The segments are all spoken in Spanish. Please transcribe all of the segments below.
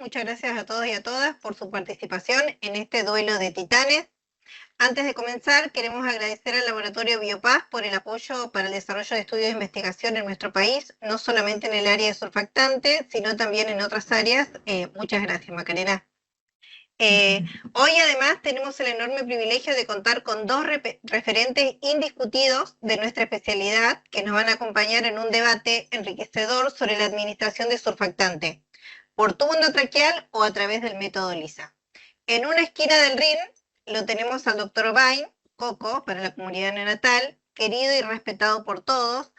muchas gracias a todos y a todas por su participación en este duelo de titanes. Antes de comenzar, queremos agradecer al Laboratorio Biopaz por el apoyo para el desarrollo de estudios de investigación en nuestro país, no solamente en el área de surfactantes, sino también en otras áreas. Muchas gracias, Macarena. Hoy además tenemos el enorme privilegio de contar con dos referentes indiscutidos de nuestra especialidad que nos van a acompañar en un debate enriquecedor sobre la administración de surfactante, por tubo endotraqueal o a través del método LISA. En una esquina del RIN lo tenemos al doctor Bain, Coco, para la comunidad neonatal, querido y respetado por todos,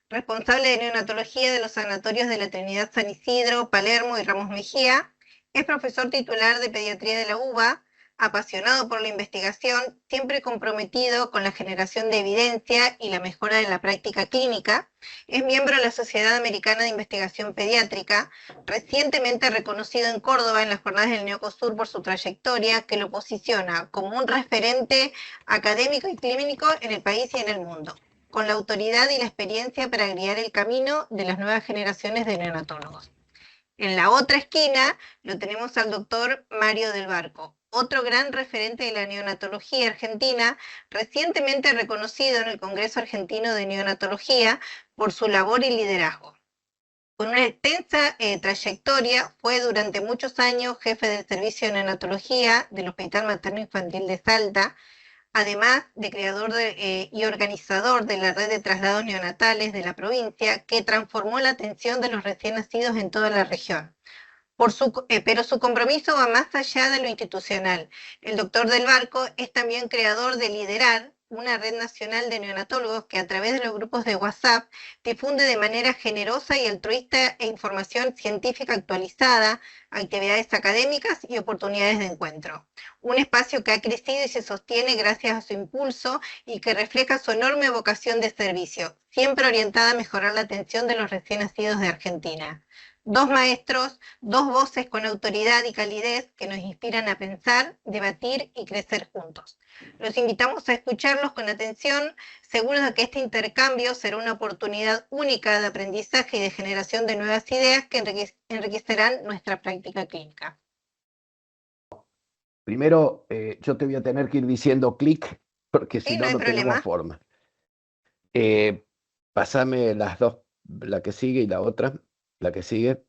responsable de neonatología de los sanatorios de la Trinidad San Isidro, Palermo y Ramos Mejía. Es profesor titular de pediatría de la UBA, apasionado por la investigación, siempre comprometido con la generación de evidencia y la mejora de la práctica clínica. Es miembro de la Sociedad Americana de Investigación Pediátrica, recientemente reconocido en Córdoba en las jornadas del Neocosur por su trayectoria, que lo posiciona como un referente académico y clínico en el país y en el mundo, con la autoridad y la experiencia para guiar el camino de las nuevas generaciones de neonatólogos. En la otra esquina lo tenemos al doctor Mario del Barco, otro gran referente de la neonatología argentina, recientemente reconocido en el Congreso Argentino de Neonatología por su labor y liderazgo. Con una extensa trayectoria, fue durante muchos años jefe del Servicio de Neonatología del Hospital Materno Infantil de Salta, además de creador y organizador de la red de traslados neonatales de la provincia, que transformó la atención de los recién nacidos en toda la región. Pero su compromiso va más allá de lo institucional. El doctor del Barco es también creador de Liderar, una red nacional de neonatólogos que a través de los grupos de WhatsApp difunde de manera generosa y altruista información científica actualizada, actividades académicas y oportunidades de encuentro. Un espacio que ha crecido y se sostiene gracias a su impulso y que refleja su enorme vocación de servicio, siempre orientada a mejorar la atención de los recién nacidos de Argentina. Dos maestros, dos voces con autoridad y calidez que nos inspiran a pensar, debatir y crecer juntos. Los invitamos a escucharlos con atención, seguros de que este intercambio será una oportunidad única de aprendizaje y de generación de nuevas ideas que enriquecerán nuestra práctica clínica. Primero, yo te voy a tener que ir diciendo clic, porque si no, no tenemos forma. Pásame las dos, la que sigue y la otra. La que sigue.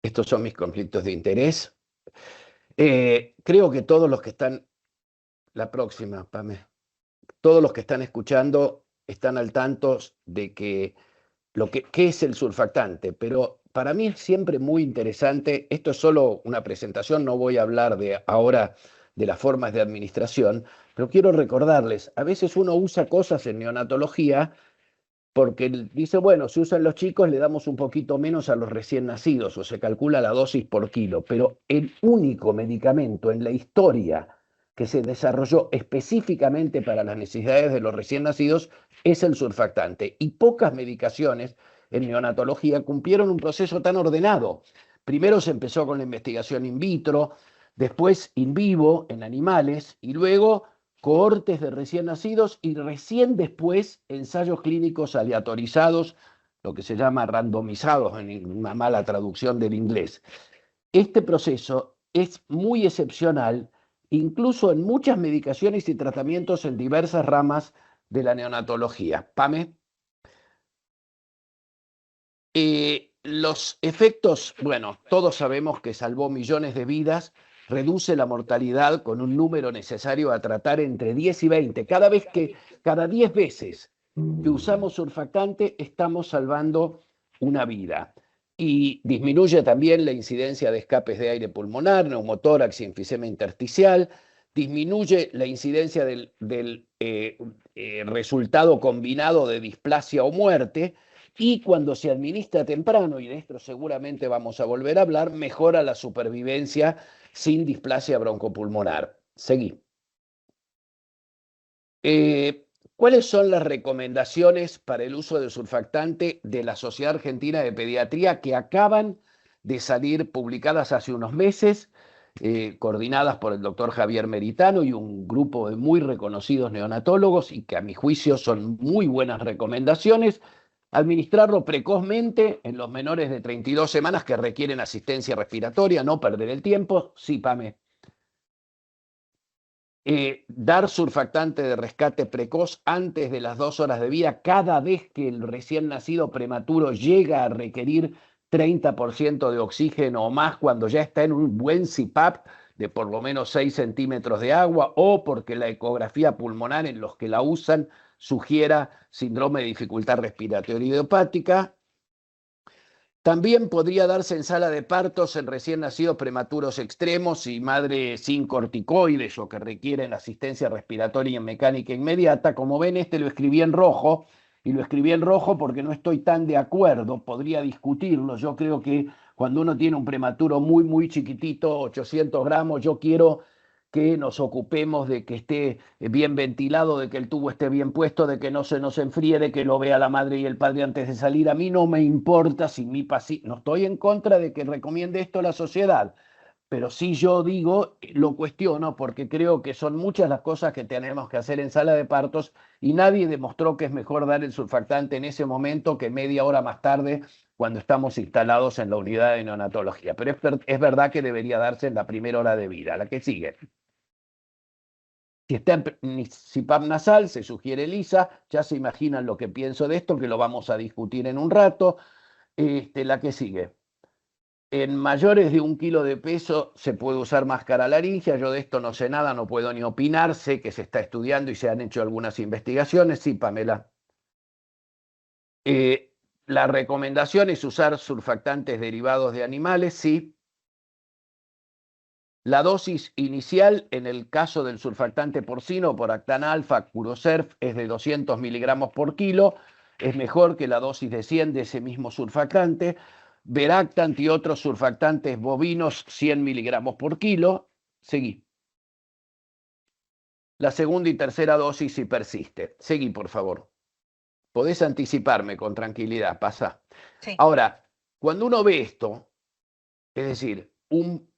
Estos son mis conflictos de interés. Creo que todos los que están... La próxima, Pame. Todos los que están escuchando están al tanto de qué es el surfactante, pero para mí es siempre muy interesante. Esto es solo una presentación, no voy a hablar ahora de las formas de administración, pero quiero recordarles, a veces uno usa cosas en neonatología porque dice, bueno, si usan los chicos le damos un poquito menos a los recién nacidos o se calcula la dosis por kilo, pero el único medicamento en la historia que se desarrolló específicamente para las necesidades de los recién nacidos es el surfactante. Y pocas medicaciones en neonatología cumplieron un proceso tan ordenado. Primero se empezó con la investigación in vitro, después in vivo en animales y luego cohortes de recién nacidos y recién después ensayos clínicos aleatorizados, lo que se llama randomizados en una mala traducción del inglés. Este proceso es muy excepcional, incluso en muchas medicaciones y tratamientos en diversas ramas de la neonatología. Pame. Los efectos, bueno, todos sabemos que salvó millones de vidas, reduce la mortalidad con un número necesario a tratar entre 10 y 20. Cada 10 veces que usamos surfactante estamos salvando una vida. Y disminuye también la incidencia de escapes de aire pulmonar, neumotórax y enfisema intersticial, disminuye la incidencia del resultado combinado de displasia o muerte, y cuando se administra temprano, y de esto seguramente vamos a volver a hablar, mejora la supervivencia sin displasia broncopulmonar. Seguí. ¿Cuáles son las recomendaciones para el uso del surfactante de la Sociedad Argentina de Pediatría que acaban de salir publicadas hace unos meses, coordinadas por el doctor Javier Meritano y un grupo de muy reconocidos neonatólogos y que a mi juicio son muy buenas recomendaciones? Administrarlo precozmente en los menores de 32 semanas que requieren asistencia respiratoria, no perder el tiempo. Sí, Pame. Dar surfactante de rescate precoz antes de las 2 horas de vida cada vez que el recién nacido prematuro llega a requerir 30% de oxígeno o más cuando ya está en un buen CPAP de por lo menos 6 centímetros de agua o porque la ecografía pulmonar en los que la usan sugiera síndrome de dificultad respiratoria idiopática. También podría darse en sala de partos en recién nacidos prematuros extremos y madres sin corticoides o que requieren asistencia respiratoria y mecánica inmediata. Como ven, este lo escribí en rojo, y lo escribí en rojo porque no estoy tan de acuerdo, podría discutirlo. Yo creo que cuando uno tiene un prematuro muy, muy chiquitito, 800 gramos, yo quiero que nos ocupemos de que esté bien ventilado, de que el tubo esté bien puesto, de que no se nos enfríe, de que lo vea la madre y el padre antes de salir. A mí no me importa si mi paciente, no estoy en contra de que recomiende esto la sociedad, pero sí yo digo, lo cuestiono porque creo que son muchas las cosas que tenemos que hacer en sala de partos y nadie demostró que es mejor dar el surfactante en ese momento que media hora más tarde cuando estamos instalados en la unidad de neonatología. Pero es verdad que debería darse en la primera hora de vida, la que sigue. Si está en CPAP nasal, se sugiere ELISA. Ya se imaginan lo que pienso de esto, que lo vamos a discutir en un rato. La que sigue. En mayores de 1 kilo de peso se puede usar máscara laringia. Yo de esto no sé nada, no puedo ni opinar. Sé que se está estudiando y se han hecho algunas investigaciones. Sí, Pamela. La recomendación es usar surfactantes derivados de animales, sí. La dosis inicial en el caso del surfactante porcino por Actana alfa Curosurf es de 200 miligramos por kilo. Es mejor que la dosis de 100 de ese mismo surfactante. Veractant y otros surfactantes bovinos 100 miligramos por kilo. Seguí. La segunda y tercera dosis si persiste. Seguí, por favor. Podés anticiparme con tranquilidad. Pasa. Sí. Ahora, cuando uno ve esto, es decir, un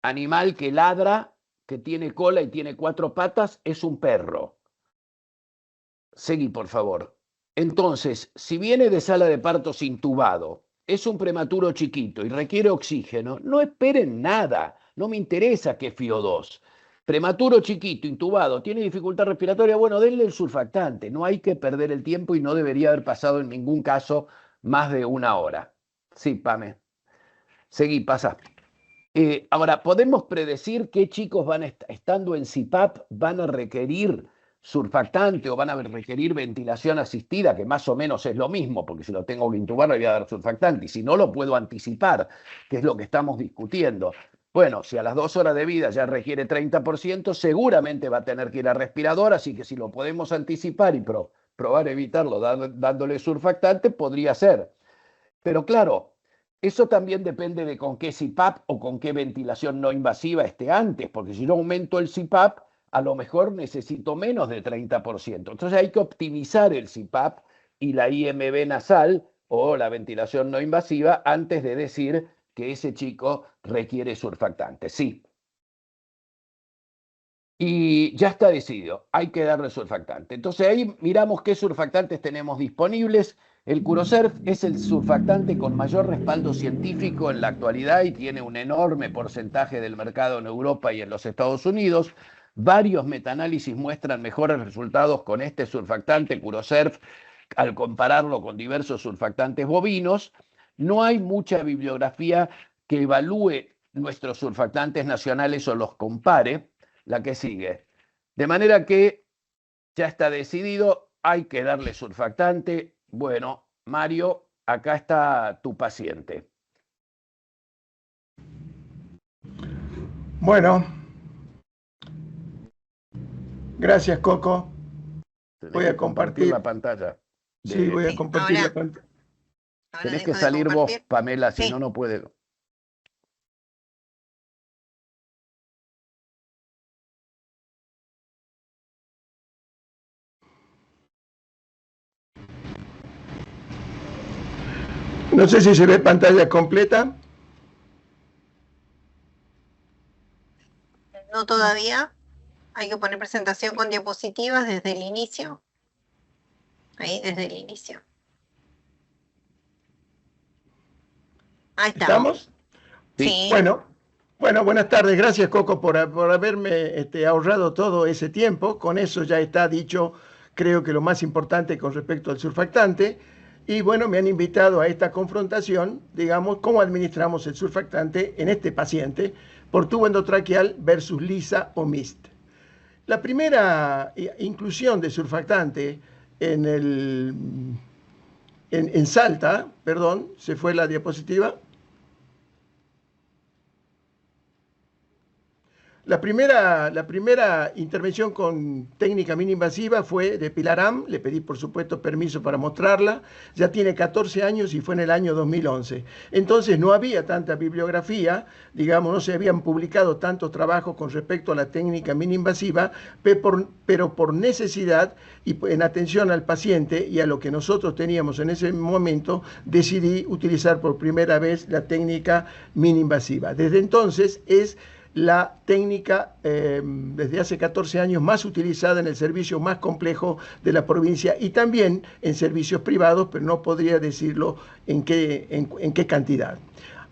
animal que ladra, que tiene cola y tiene 4 patas, es un perro. Seguí, por favor. Entonces, si viene de sala de partos intubado, es un prematuro chiquito y requiere oxígeno, no esperen nada. No me interesa que FIO2. Prematuro chiquito, intubado, tiene dificultad respiratoria, bueno, denle el surfactante. No hay que perder el tiempo y no debería haber pasado en ningún caso más de 1 hora. Sí, Pame. Seguí, pasa. Ahora, ¿podemos predecir qué chicos estando en CPAP van a requerir surfactante o van a requerir ventilación asistida, que más o menos es lo mismo, porque si lo tengo que intubar le voy a dar surfactante, y si no lo puedo anticipar, que es lo que estamos discutiendo? Bueno, si a las 2 horas de vida ya requiere 30%, seguramente va a tener que ir a respirador, así que si lo podemos anticipar y probar evitarlo dándole surfactante, podría ser. Pero claro, eso también depende de con qué CPAP o con qué ventilación no invasiva esté antes, porque si yo aumento el CPAP, a lo mejor necesito menos de 30%. Entonces hay que optimizar el CPAP y la IMB nasal o la ventilación no invasiva antes de decir que ese chico requiere surfactante. Sí. Y ya está decidido, hay que darle surfactante. Entonces ahí miramos qué surfactantes tenemos disponibles. El Curosurf es el surfactante con mayor respaldo científico en la actualidad y tiene un enorme porcentaje del mercado en Europa y en los Estados Unidos. Varios metaanálisis muestran mejores resultados con este surfactante Curosurf al compararlo con diversos surfactantes bovinos. No hay mucha bibliografía que evalúe nuestros surfactantes nacionales o los compare. La que sigue. De manera que ya está decidido, hay que darle surfactante. Bueno, Mario, acá está tu paciente. Bueno, gracias, Coco. Voy a compartir la pantalla. Sí, voy a compartir la pantalla. Tenés que salir vos, Pamela, si no, no puede. No sé si se ve pantalla completa. No todavía. Hay que poner presentación con diapositivas desde el inicio. Ahí, desde el inicio. Ahí estamos. ¿Estamos? Sí. Bueno, buenas tardes. Gracias, Coco, por haberme ahorrado todo ese tiempo. Con eso ya está dicho, creo que lo más importante con respecto al surfactante. Y bueno, me han invitado a esta confrontación, digamos, cómo administramos el surfactante en este paciente por tubo endotraqueal versus lisa o MIST. La primera inclusión de surfactante en Salta, perdón, se fue la diapositiva. La primera intervención con técnica mini-invasiva fue de Pilar Am, le pedí por supuesto permiso para mostrarla, ya tiene 14 años y fue en el año 2011. Entonces no había tanta bibliografía, digamos, no se habían publicado tantos trabajos con respecto a la técnica mini-invasiva, pero por necesidad y en atención al paciente y a lo que nosotros teníamos en ese momento, decidí utilizar por primera vez la técnica mini-invasiva. Desde entonces es la técnica desde hace 14 años más utilizada en el servicio más complejo de la provincia y también en servicios privados, pero no podría decirlo en qué cantidad.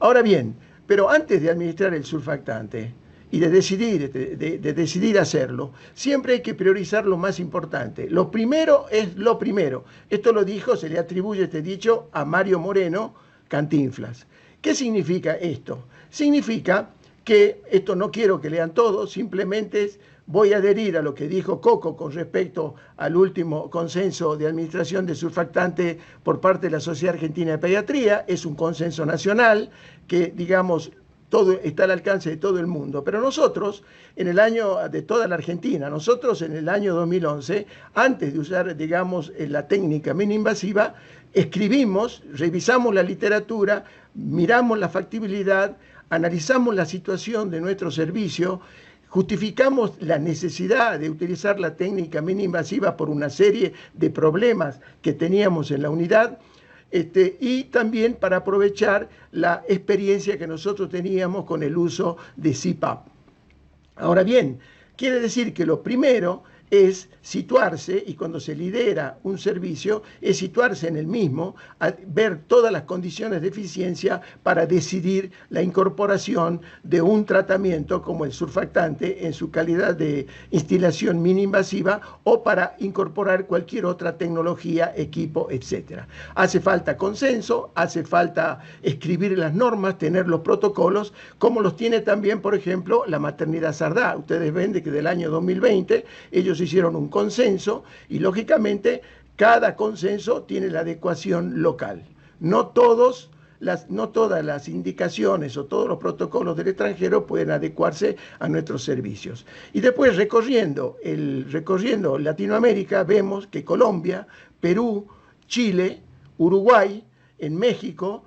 Ahora bien, pero antes de administrar el surfactante y de decidir hacerlo, siempre hay que priorizar lo más importante. Lo primero es lo primero. Esto lo dijo, se le atribuye este dicho a Mario Moreno Cantinflas. ¿Qué significa esto? Significa que esto no quiero que lean todo, simplemente voy a adherir a lo que dijo Coco con respecto al último consenso de administración de surfactante por parte de la Sociedad Argentina de Pediatría. Es un consenso nacional que, digamos, todo está al alcance de todo el mundo. Pero nosotros, en el año de toda la Argentina, nosotros en el año 2011, antes de usar, digamos, la técnica mini-invasiva, escribimos, revisamos la literatura, miramos la factibilidad, analizamos la situación de nuestro servicio, justificamos la necesidad de utilizar la técnica mini-invasiva por una serie de problemas que teníamos en la unidad, y también para aprovechar la experiencia que nosotros teníamos con el uso de CPAP. Ahora bien, quiere decir que lo primero es situarse, y cuando se lidera un servicio, es situarse en el mismo, ver todas las condiciones de eficiencia para decidir la incorporación de un tratamiento como el surfactante en su calidad de instilación mini-invasiva o para incorporar cualquier otra tecnología, equipo, etc. Hace falta consenso, hace falta escribir las normas, tener los protocolos, como los tiene también, por ejemplo, la maternidad Sardá. Ustedes ven que del año 2020 ellos hicieron un consenso y lógicamente cada consenso tiene la adecuación local. No todas las indicaciones o todos los protocolos del extranjero pueden adecuarse a nuestros servicios. Y después recorriendo Latinoamérica vemos que Colombia, Perú, Chile, Uruguay, en México,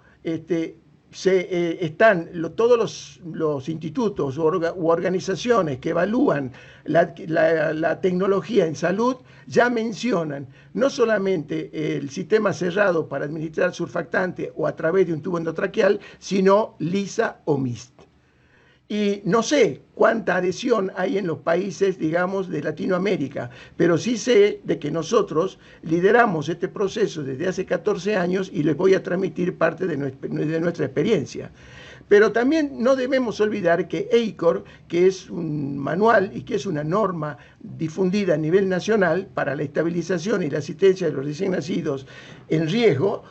están todos los institutos u organizaciones que evalúan la tecnología en salud, ya mencionan no solamente el sistema cerrado para administrar surfactante o a través de un tubo endotraqueal, sino lisa o MIST. Y no sé cuánta adhesión hay en los países, digamos, de Latinoamérica, pero sí sé de que nosotros lideramos este proceso desde hace 14 años y les voy a transmitir parte de nuestra experiencia. Pero también no debemos olvidar que EICOR, que es un manual y que es una norma difundida a nivel nacional para la estabilización y la asistencia de los recién nacidos en riesgo,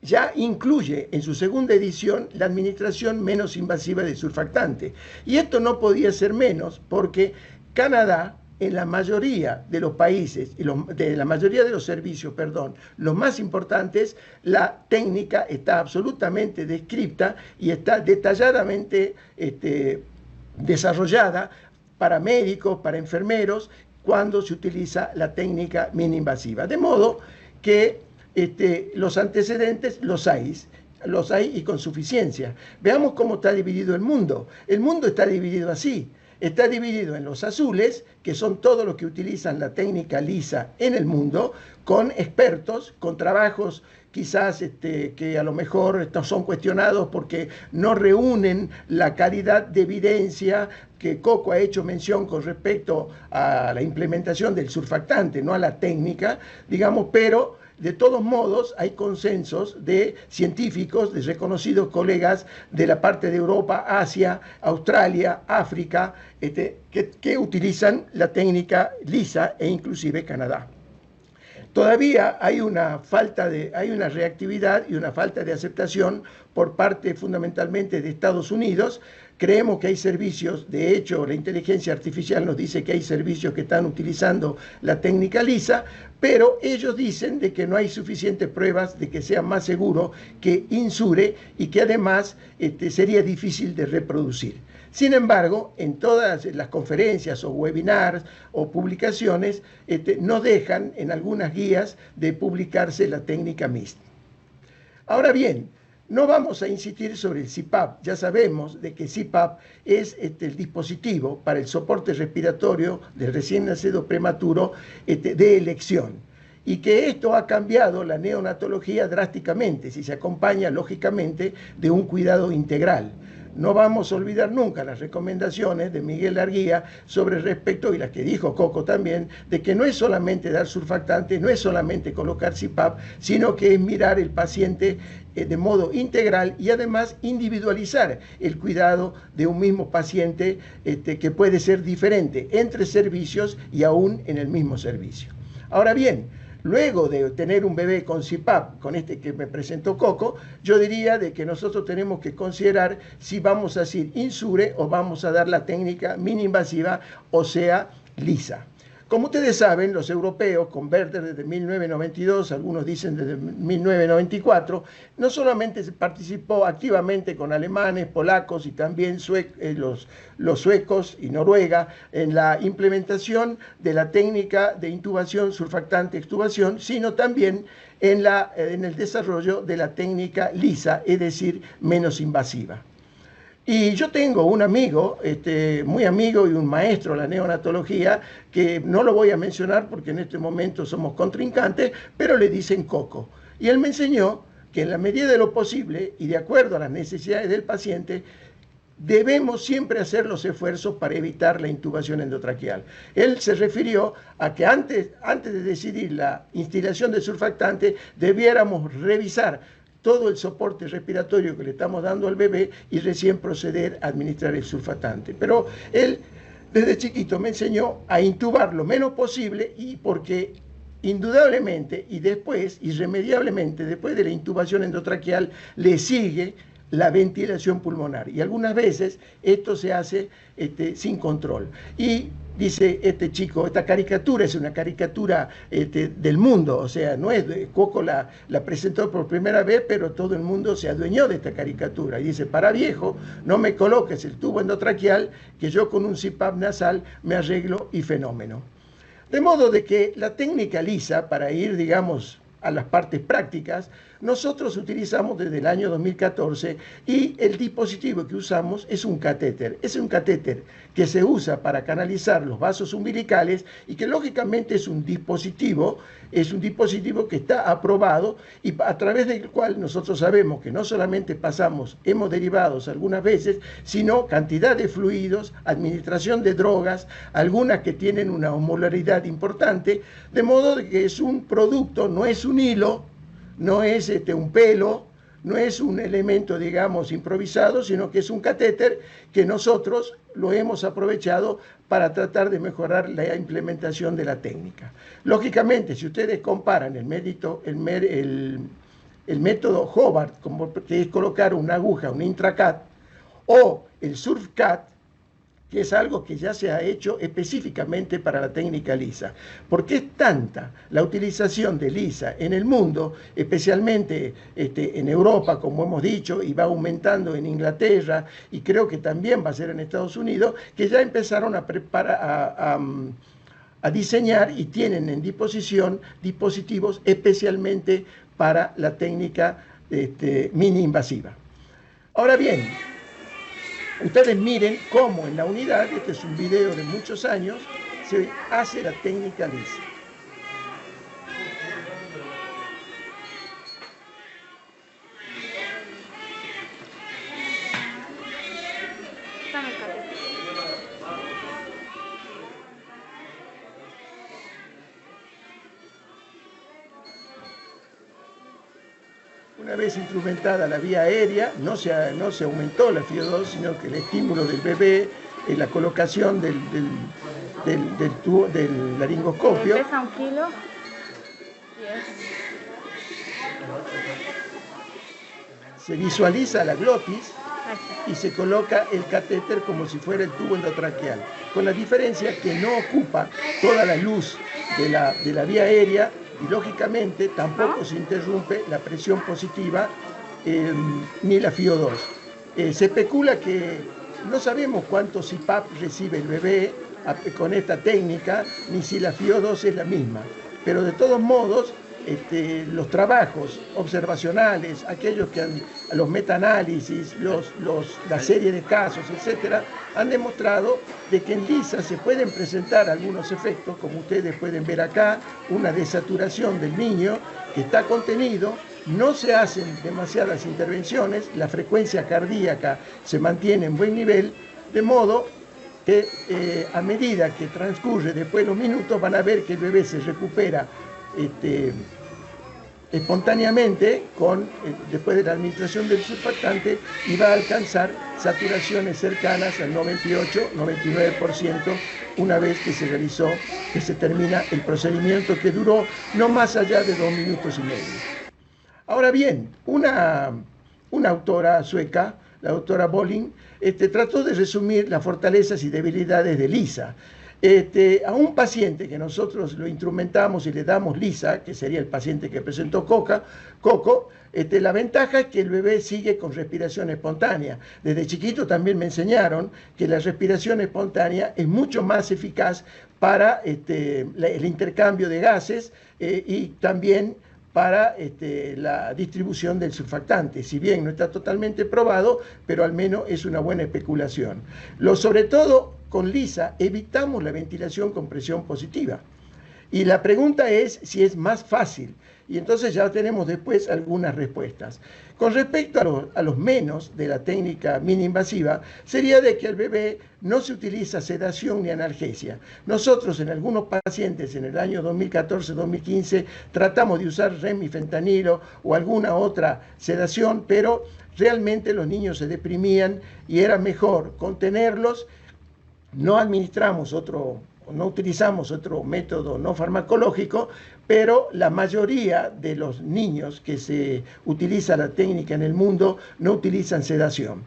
ya incluye en su segunda edición la administración menos invasiva de surfactante. Y esto no podía ser menos porque Canadá, en la mayoría de los países, de la mayoría de los servicios, los más importantes, la técnica está absolutamente descripta y está detalladamente desarrollada para médicos, para enfermeros, cuando se utiliza la técnica mini-invasiva. De modo que los antecedentes los hay y con suficiencia. Veamos cómo está dividido el mundo. El mundo está dividido así. Está dividido en los azules, que son todos los que utilizan la técnica lisa en el mundo, con expertos, con trabajos quizás que a lo mejor son cuestionados porque no reúnen la calidad de evidencia que Coco ha hecho mención con respecto a la implementación del surfactante, no a la técnica, digamos, pero de todos modos hay consensos de científicos, de reconocidos colegas de la parte de Europa, Asia, Australia, África, que utilizan la técnica lisa e inclusive Canadá. Todavía hay una hay una reactividad y una falta de aceptación por parte fundamentalmente de Estados Unidos. Creemos que hay servicios, de hecho la inteligencia artificial nos dice que hay servicios que están utilizando la técnica lisa, pero ellos dicen de que no hay suficientes pruebas de que sea más seguro que Insure y que además sería difícil de reproducir. Sin embargo, en todas las conferencias o webinars o publicaciones no dejan en algunas guías de publicarse la técnica MIST. Ahora bien, no vamos a insistir sobre el CPAP. Ya sabemos de que CPAP es el dispositivo para el soporte respiratorio del recién nacido prematuro de elección. Y que esto ha cambiado la neonatología drásticamente, si se acompaña lógicamente de un cuidado integral. No vamos a olvidar nunca las recomendaciones de Miguel Arguía sobre respecto, y las que dijo Coco también, de que no es solamente dar surfactante, no es solamente colocar CPAP, sino que es mirar el paciente de modo integral y además individualizar el cuidado de un mismo paciente que puede ser diferente entre servicios y aún en el mismo servicio. Ahora bien, luego de tener un bebé con CPAP, con este que me presentó Coco, yo diría de que nosotros tenemos que considerar si vamos a decir Insure o vamos a dar la técnica mini-invasiva, o sea, lisa. Como ustedes saben, los europeos con Werther desde 1992, algunos dicen desde 1994, no solamente participó activamente con alemanes, polacos y también los suecos y Noruega en la implementación de la técnica de intubación, surfactante, extubación, sino también en el desarrollo de la técnica lisa, es decir, menos invasiva. Y yo tengo un amigo, muy amigo y un maestro de la neonatología, que no lo voy a mencionar porque en este momento somos contrincantes, pero le dicen Coco. Y él me enseñó que en la medida de lo posible y de acuerdo a las necesidades del paciente, debemos siempre hacer los esfuerzos para evitar la intubación endotraqueal. Él se refirió a que antes de decidir la instilación de surfactante, debiéramos revisar todo el soporte respiratorio que le estamos dando al bebé y recién proceder a administrar el surfactante. Pero él desde chiquito me enseñó a intubar lo menos posible, y porque indudablemente y después, irremediablemente, después de la intubación endotraqueal, le sigue la ventilación pulmonar. Y algunas veces esto se hace sin control. Y dice este chico, esta caricatura es una caricatura del mundo, o sea, no es Coco la presentó por primera vez, pero todo el mundo se adueñó de esta caricatura. Y dice, para viejo, no me coloques el tubo endotraqueal, que yo con un CPAP nasal me arreglo y fenómeno. De modo de que la técnica lisa, para ir, digamos, a las partes prácticas, nosotros utilizamos desde el año 2014 y el dispositivo que usamos es un catéter. Es un catéter que se usa para canalizar los vasos umbilicales y que lógicamente es un dispositivo que está aprobado y a través del cual nosotros sabemos que no solamente pasamos hemoderivados algunas veces, sino cantidad de fluidos, administración de drogas, algunas que tienen una osmolaridad importante, de modo de que es un producto, no es un hilo, no es un pelo, no es un elemento, digamos, improvisado, sino que es un catéter que nosotros lo hemos aprovechado para tratar de mejorar la implementación de la técnica. Lógicamente, si ustedes comparan el método Hobart, que es colocar una aguja, un intracat, o el SurfCat, que es algo que ya se ha hecho específicamente para la técnica lisa. Porque es tanta la utilización de lisa en el mundo, especialmente en Europa, como hemos dicho, y va aumentando en Inglaterra, y creo que también va a ser en Estados Unidos, que ya empezaron a diseñar y tienen en disposición dispositivos especialmente para la técnica mini invasiva. Ahora bien, ustedes miren cómo en la unidad, este es un video de muchos años, se hace la técnica lisa. vez instrumentada la vía aérea, no se aumentó la FiO2, sino que el estímulo del bebé, la colocación del laringoscopio. Pesa 1 kilo. Se visualiza la glotis y se coloca el catéter como si fuera el tubo endotraqueal, con la diferencia que no ocupa toda la luz de la vía aérea y lógicamente tampoco se interrumpe la presión positiva ni la FiO2. Se especula que no sabemos cuánto CPAP recibe el bebé con esta técnica, ni si la FiO2 es la misma, pero de todos modos los trabajos observacionales, aquellos que los metaanálisis, la serie de casos, etcétera, han demostrado de que en LISA se pueden presentar algunos efectos, como ustedes pueden ver acá, una desaturación del niño que está contenido, no se hacen demasiadas intervenciones, la frecuencia cardíaca se mantiene en buen nivel, de modo que a medida que transcurre después de los minutos van a ver que el bebé se recupera espontáneamente después de la administración del surfactante y va a alcanzar saturaciones cercanas al 98-99% una vez que se termina el procedimiento, que duró no más allá de 2 minutos y medio. Ahora bien, una autora sueca, la doctora Bolling, trató de resumir las fortalezas y debilidades de LISA. A un paciente que nosotros lo instrumentamos y le damos LISA, que sería el paciente que presentó Coco, la ventaja es que el bebé sigue con respiración espontánea. Desde chiquito también me enseñaron que la respiración espontánea es mucho más eficaz para el intercambio de gases y también para la distribución del surfactante. Si bien no está totalmente probado, pero al menos es una buena especulación. Sobre todo con LISA evitamos la ventilación con presión positiva. Y la pregunta es si es más fácil. Y entonces ya tenemos después algunas respuestas. Con respecto a los menos de la técnica mini-invasiva, sería de que al bebé no se utiliza sedación ni analgesia. Nosotros en algunos pacientes en el año 2014-2015 tratamos de usar remifentanilo o alguna otra sedación, pero realmente los niños se deprimían y era mejor contenerlos. No utilizamos otro método no farmacológico, pero la mayoría de los niños que se utiliza la técnica en el mundo no utilizan sedación.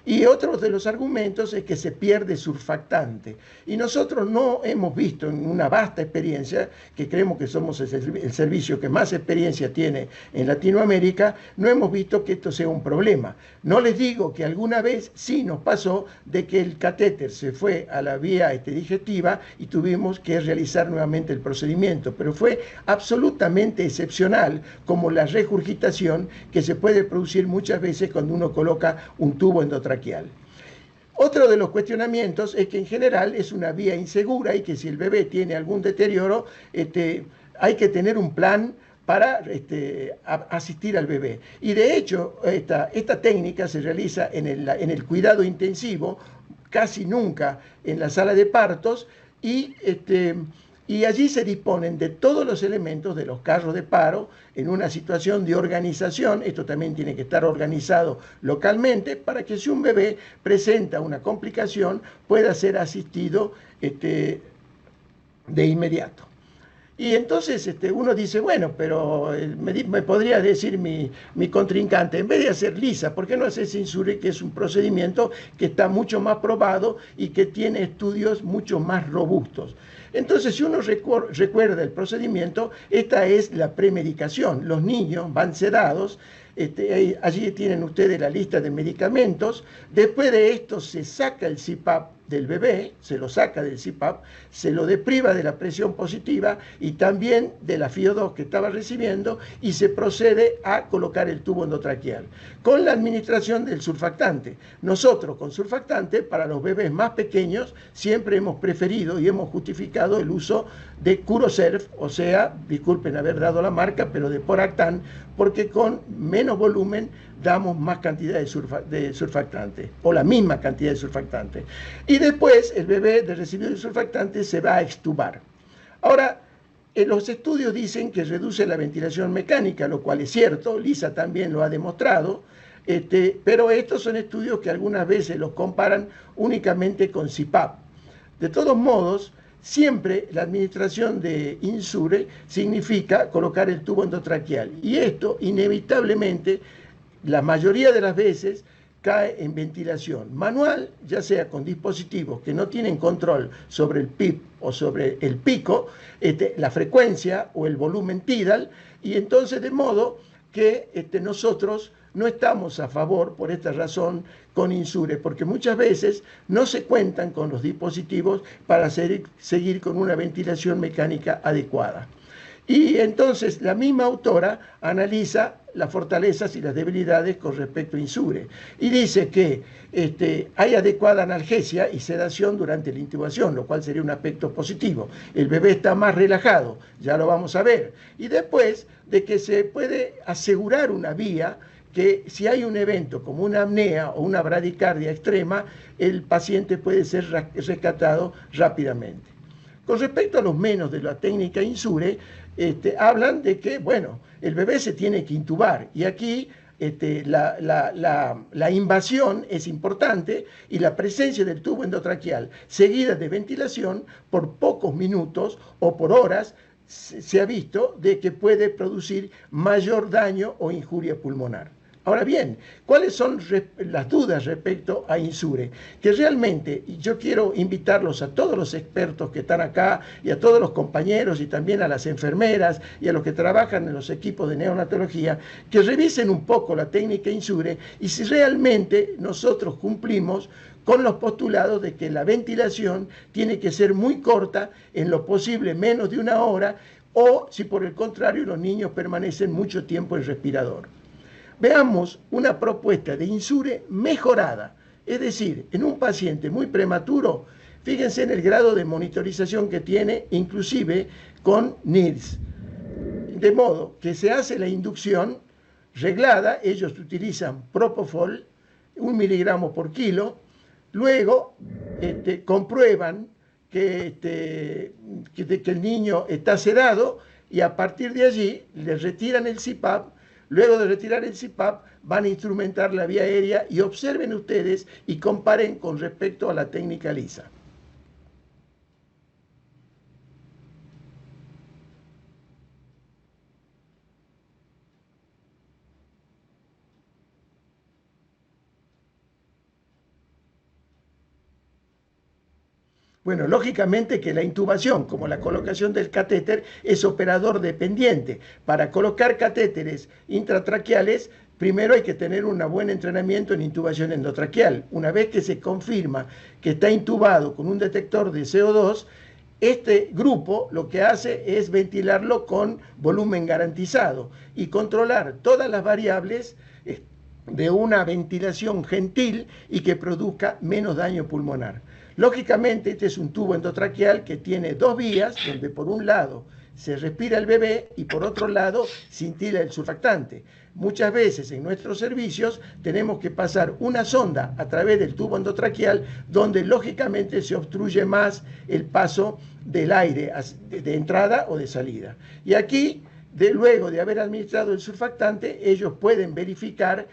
Y otro de los argumentos es que se pierde surfactante. Y nosotros no hemos visto en una vasta experiencia, que creemos que somos el servicio que más experiencia tiene en Latinoamérica, no hemos visto que esto sea un problema. No les digo que alguna vez sí nos pasó de que el catéter se fue a la vía digestiva y tuvimos que realizar nuevamente el procedimiento, pero fue absolutamente excepcional, como la regurgitación que se puede producir muchas veces cuando uno coloca un tubo endotraqueal. Otro de los cuestionamientos es que en general es una vía insegura y que si el bebé tiene algún deterioro, hay que tener un plan para asistir al bebé. Y de hecho, esta técnica se realiza en el cuidado intensivo, casi nunca en la sala de partos, y allí se disponen de todos los elementos de los carros de paro en una situación de organización. Esto también tiene que estar organizado localmente para que si un bebé presenta una complicación pueda ser asistido de inmediato. Y entonces uno dice, bueno, pero me podría decir mi contrincante, en vez de hacer LISA, ¿por qué no hacer Insure, que es un procedimiento que está mucho más probado y que tiene estudios mucho más robustos? Entonces, si uno recuerda el procedimiento, esta es la premedicación. Los niños van sedados, allí tienen ustedes la lista de medicamentos. Después de esto se saca el CPAP del bebé, se lo saca del CPAP, se lo depriva de la presión positiva y también de la FiO2 que estaba recibiendo y se procede a colocar el tubo endotraqueal con la administración del surfactante. Nosotros con surfactante para los bebés más pequeños siempre hemos preferido y hemos justificado el uso de Curosurf, o sea, disculpen haber dado la marca, pero de Poractan, porque con menos volumen damos más cantidad de surfactante, o la misma cantidad de surfactante. Y después el bebé de recibido el surfactante se va a extubar. Ahora, los estudios dicen que reduce la ventilación mecánica, lo cual es cierto, Lisa también lo ha demostrado, pero estos son estudios que algunas veces los comparan únicamente con CPAP. De todos modos, siempre la administración de Insure significa colocar el tubo endotraqueal, y esto inevitablemente, la mayoría de las veces, cae en ventilación manual, ya sea con dispositivos que no tienen control sobre el PIP o sobre el pico, la frecuencia o el volumen tidal, y entonces de modo que nosotros no estamos a favor, por esta razón, con Insure, porque muchas veces no se cuentan con los dispositivos para seguir con una ventilación mecánica adecuada. Y entonces la misma autora analiza las fortalezas y las debilidades con respecto a Insure y dice que hay adecuada analgesia y sedación durante la intubación, lo cual sería un aspecto positivo. El bebé está más relajado, ya lo vamos a ver. Y después de que se puede asegurar una vía que si hay un evento como una apnea o una bradicardia extrema, el paciente puede ser rescatado rápidamente. Con respecto a los menos de la técnica Insure, hablan de que, bueno, el bebé se tiene que intubar y aquí la invasión es importante y la presencia del tubo endotraqueal seguida de ventilación por pocos minutos o por horas se ha visto de que puede producir mayor daño o injuria pulmonar. Ahora bien, ¿cuáles son las dudas respecto a Insure? Que realmente, y yo quiero invitarlos a todos los expertos que están acá y a todos los compañeros y también a las enfermeras y a los que trabajan en los equipos de neonatología, que revisen un poco la técnica Insure y si realmente nosotros cumplimos con los postulados de que la ventilación tiene que ser muy corta, en lo posible menos de 1 hora, o si por el contrario los niños permanecen mucho tiempo en respirador. Veamos una propuesta de Insure mejorada, es decir, en un paciente muy prematuro, fíjense en el grado de monitorización que tiene, inclusive con NIRS. De modo que se hace la inducción reglada, ellos utilizan Propofol, 1 miligramo por kilo, luego comprueban que el niño está sedado y a partir de allí le retiran el CPAP. Luego de retirar el CPAP, van a instrumentar la vía aérea y observen ustedes y comparen con respecto a la técnica Lisa. Bueno, lógicamente que la intubación, como la colocación del catéter, es operador dependiente. Para colocar catéteres intratraqueales, primero hay que tener un buen entrenamiento en intubación endotraqueal. Una vez que se confirma que está intubado con un detector de CO2, este grupo lo que hace es ventilarlo con volumen garantizado y controlar todas las variables de una ventilación gentil y que produzca menos daño pulmonar. Lógicamente, este es un tubo endotraqueal que tiene 2 vías, donde por un lado se respira el bebé y por otro lado se intila el surfactante. Muchas veces en nuestros servicios tenemos que pasar una sonda a través del tubo endotraqueal, donde lógicamente se obstruye más el paso del aire de entrada o de salida. Y aquí, luego de haber administrado el surfactante, ellos pueden verificar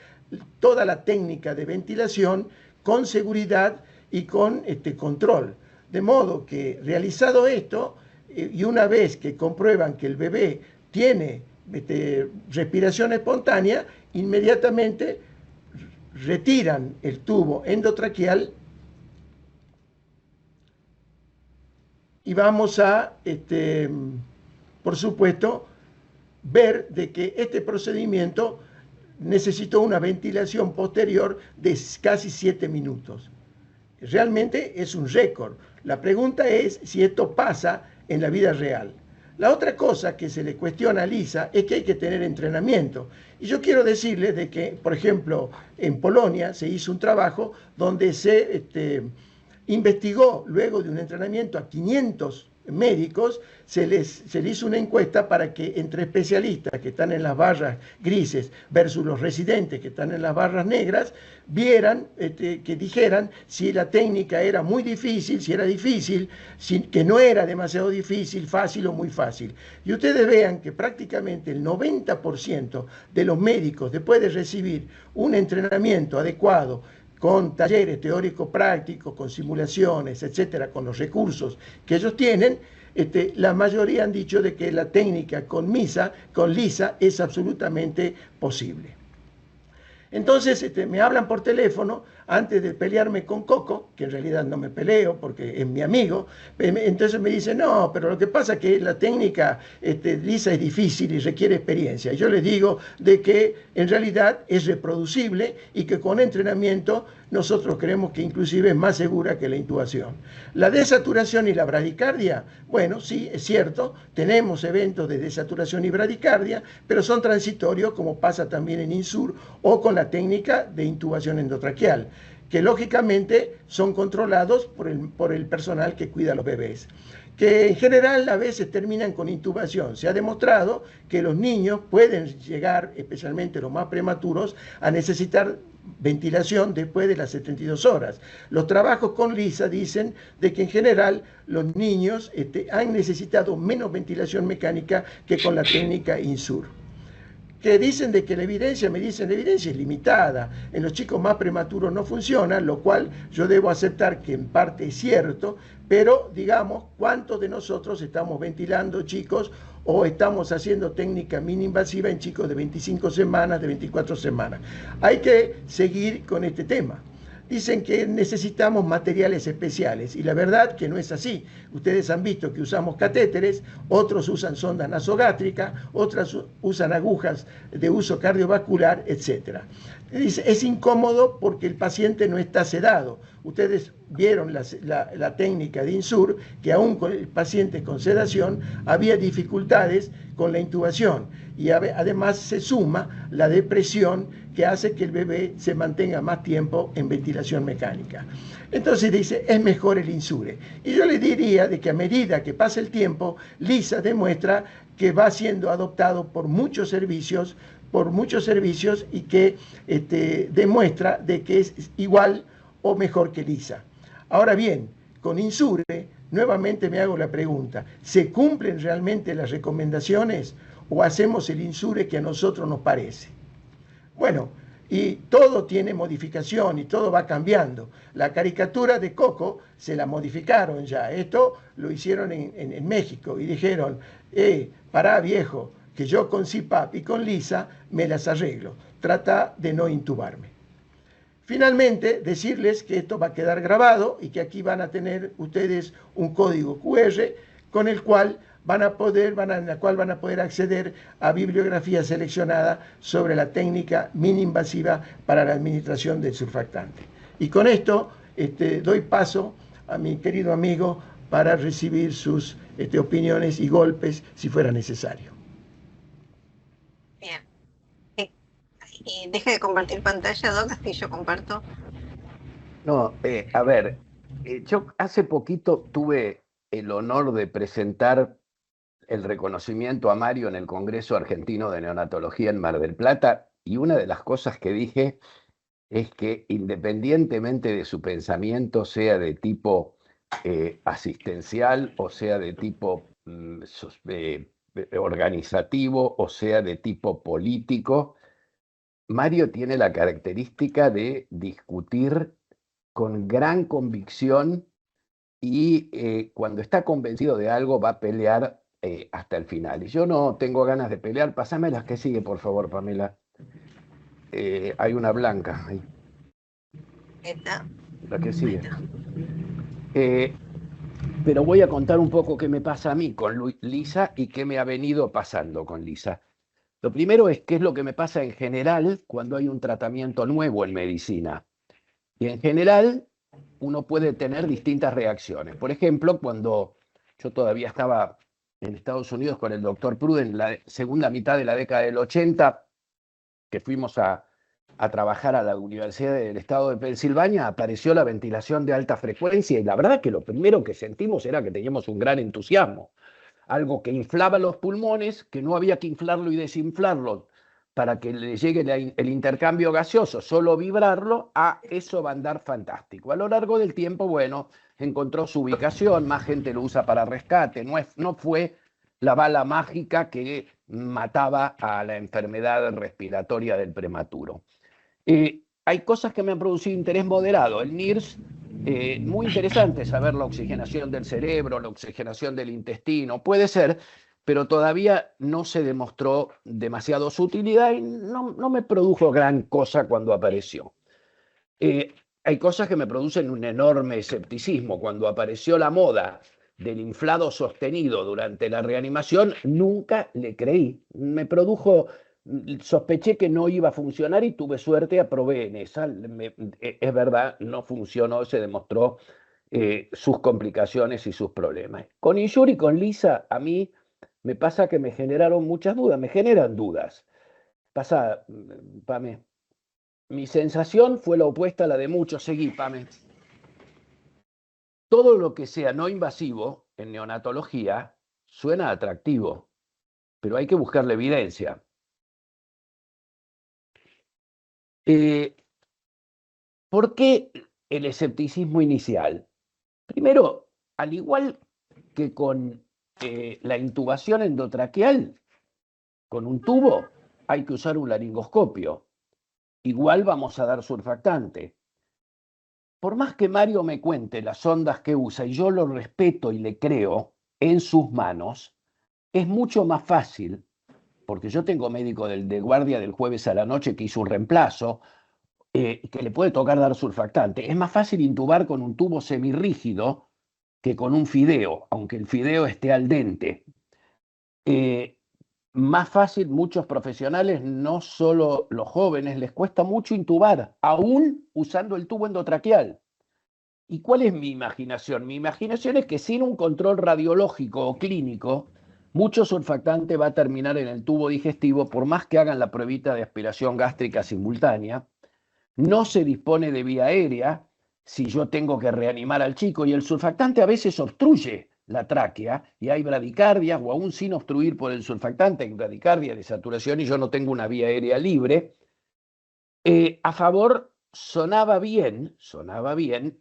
toda la técnica de ventilación con seguridad y con control. De modo que realizado esto, y una vez que comprueban que el bebé tiene respiración espontánea, inmediatamente retiran el tubo endotraqueal y vamos a, por supuesto, ver de que este procedimiento necesitó una ventilación posterior de casi 7 minutos. Realmente es un récord. La pregunta es si esto pasa en la vida real. La otra cosa que se le cuestiona a Lisa es que hay que tener entrenamiento. Y yo quiero decirles de que, por ejemplo, en Polonia se hizo un trabajo donde se investigó, luego de un entrenamiento a 500 médicos se les hizo una encuesta para que entre especialistas que están en las barras grises versus los residentes que están en las barras negras, vieran, que dijeran si la técnica era muy difícil, si era difícil, que no era demasiado difícil, fácil o muy fácil. Y ustedes vean que prácticamente el 90% de los médicos, después de recibir un entrenamiento adecuado, con talleres teóricos prácticos, con simulaciones, etcétera, con los recursos que ellos tienen, la mayoría han dicho de que la técnica con LISA es absolutamente posible. Entonces me hablan por teléfono antes de pelearme con Coco, que en realidad no me peleo porque es mi amigo. Entonces me dicen, no, pero lo que pasa es que la técnica lisa es difícil y requiere experiencia. Y yo les digo de que en realidad es reproducible y que con entrenamiento nosotros creemos que inclusive es más segura que la intubación. La desaturación y la bradicardia, bueno, sí, es cierto, tenemos eventos de desaturación y bradicardia, pero son transitorios como pasa también en INSUR o con la técnica de intubación endotraqueal, que lógicamente son controlados por el personal que cuida a los bebés, que en general a veces terminan con intubación. Se ha demostrado que los niños pueden llegar, especialmente los más prematuros, a necesitar ventilación después de las 72 horas. Los trabajos con LISA dicen de que en general los niños han necesitado menos ventilación mecánica que con la técnica INSUR. Que dicen de que la evidencia, me dicen, la evidencia es limitada, en los chicos más prematuros no funciona, lo cual yo debo aceptar que en parte es cierto, pero digamos, ¿cuántos de nosotros estamos ventilando chicos o estamos haciendo técnica mini-invasiva en chicos de 25 semanas, de 24 semanas? Hay que seguir con este tema. Dicen que necesitamos materiales especiales y la verdad que no es así. Ustedes han visto que usamos catéteres, otros usan sonda nasogástrica, otras usan agujas de uso cardiovascular, etc. Es incómodo porque el paciente no está sedado. Ustedes vieron la técnica de INSUR, que aún con el paciente con sedación había dificultades con la intubación y además se suma la depresión que hace que el bebé se mantenga más tiempo en ventilación mecánica. Entonces dice, es mejor el INSURE. Y yo le diría de que a medida que pasa el tiempo, LISA demuestra que va siendo adoptado por muchos servicios y que demuestra de que es igual o mejor que LISA. Ahora bien, con INSURE, nuevamente me hago la pregunta, ¿se cumplen realmente las recomendaciones o hacemos el INSURE que a nosotros nos parece? Bueno, y todo tiene modificación y todo va cambiando. La caricatura de Coco se la modificaron ya. Esto lo hicieron en México y dijeron, pará viejo, que yo con CPAP y con LISA me las arreglo. Trata de no intubarme. Finalmente, decirles que esto va a quedar grabado y que aquí van a tener ustedes un código QR con el cual van a poder acceder a bibliografía seleccionada sobre la técnica mini-invasiva para la administración del surfactante. Y con esto doy paso a mi querido amigo para recibir sus opiniones y golpes si fuera necesario. Bien. Y deje de compartir pantalla, Doc, así yo comparto. No, a ver, yo hace poquito tuve el honor de presentar el reconocimiento a Mario en el Congreso Argentino de Neonatología en Mar del Plata, y una de las cosas que dije es que independientemente de su pensamiento, sea de tipo asistencial o sea de tipo organizativo o sea de tipo político, Mario tiene la característica de discutir con gran convicción y cuando está convencido de algo va a pelear hasta el final. Y yo no tengo ganas de pelear. Pásame las que sigue, por favor, Pamela. Hay una blanca ahí. Esta. La que sigue. Pero voy a contar un poco qué me pasa a mí con LISA y qué me ha venido pasando con LISA. Lo primero es qué es lo que me pasa en general cuando hay un tratamiento nuevo en medicina. Y en general uno puede tener distintas reacciones. Por ejemplo, cuando yo todavía estaba en Estados Unidos con el doctor Pruden en la segunda mitad de la década del 80, que fuimos a a trabajar a la Universidad del Estado de Pensilvania, apareció la ventilación de alta frecuencia y la verdad que lo primero que sentimos era que teníamos un gran entusiasmo. Algo que inflaba los pulmones, que no había que inflarlo y desinflarlo para que le llegue el intercambio gaseoso, solo vibrarlo, eso va a andar fantástico. A lo largo del tiempo, bueno, encontró su ubicación, más gente lo usa para rescate, no fue la bala mágica que mataba a la enfermedad respiratoria del prematuro. Hay cosas que me han producido interés moderado. El NIRS, muy interesante saber la oxigenación del cerebro, la oxigenación del intestino, puede ser, pero todavía no se demostró demasiado su utilidad y no me produjo gran cosa cuando apareció. Hay cosas que me producen un enorme escepticismo. Cuando apareció la moda del inflado sostenido durante la reanimación, nunca le creí. Me produjo, sospeché que no iba a funcionar y tuve suerte, aprobé en esa. Es verdad, no funcionó, se demostró sus complicaciones y sus problemas. Con Insure y con Lisa, a mí me pasa que me generaron muchas dudas, me generan dudas. Pasa, Pame. Mi sensación fue la opuesta a la de muchos. Seguí, Pame. Todo lo que sea no invasivo en neonatología suena atractivo, pero hay que buscar la evidencia. ¿Por qué el escepticismo inicial? Primero, al igual que con la intubación endotraqueal, con un tubo, hay que usar un laringoscopio. Igual vamos a dar surfactante. Por más que Mario me cuente las ondas que usa y yo lo respeto y le creo en sus manos, es mucho más fácil, porque yo tengo médico de guardia del jueves a la noche que hizo un reemplazo, que le puede tocar dar surfactante. Es más fácil intubar con un tubo semirrígido que con un fideo, aunque el fideo esté al dente. Más fácil, muchos profesionales, no solo los jóvenes, les cuesta mucho intubar, aún usando el tubo endotraqueal. ¿Y cuál es mi imaginación? Mi imaginación es que sin un control radiológico o clínico, mucho surfactante va a terminar en el tubo digestivo, por más que hagan la pruebita de aspiración gástrica simultánea. No se dispone de vía aérea si yo tengo que reanimar al chico, y el surfactante a veces obstruye la tráquea y hay bradicardia, o aún sin obstruir por el surfactante, hay bradicardia de saturación y yo no tengo una vía aérea libre. A favor sonaba bien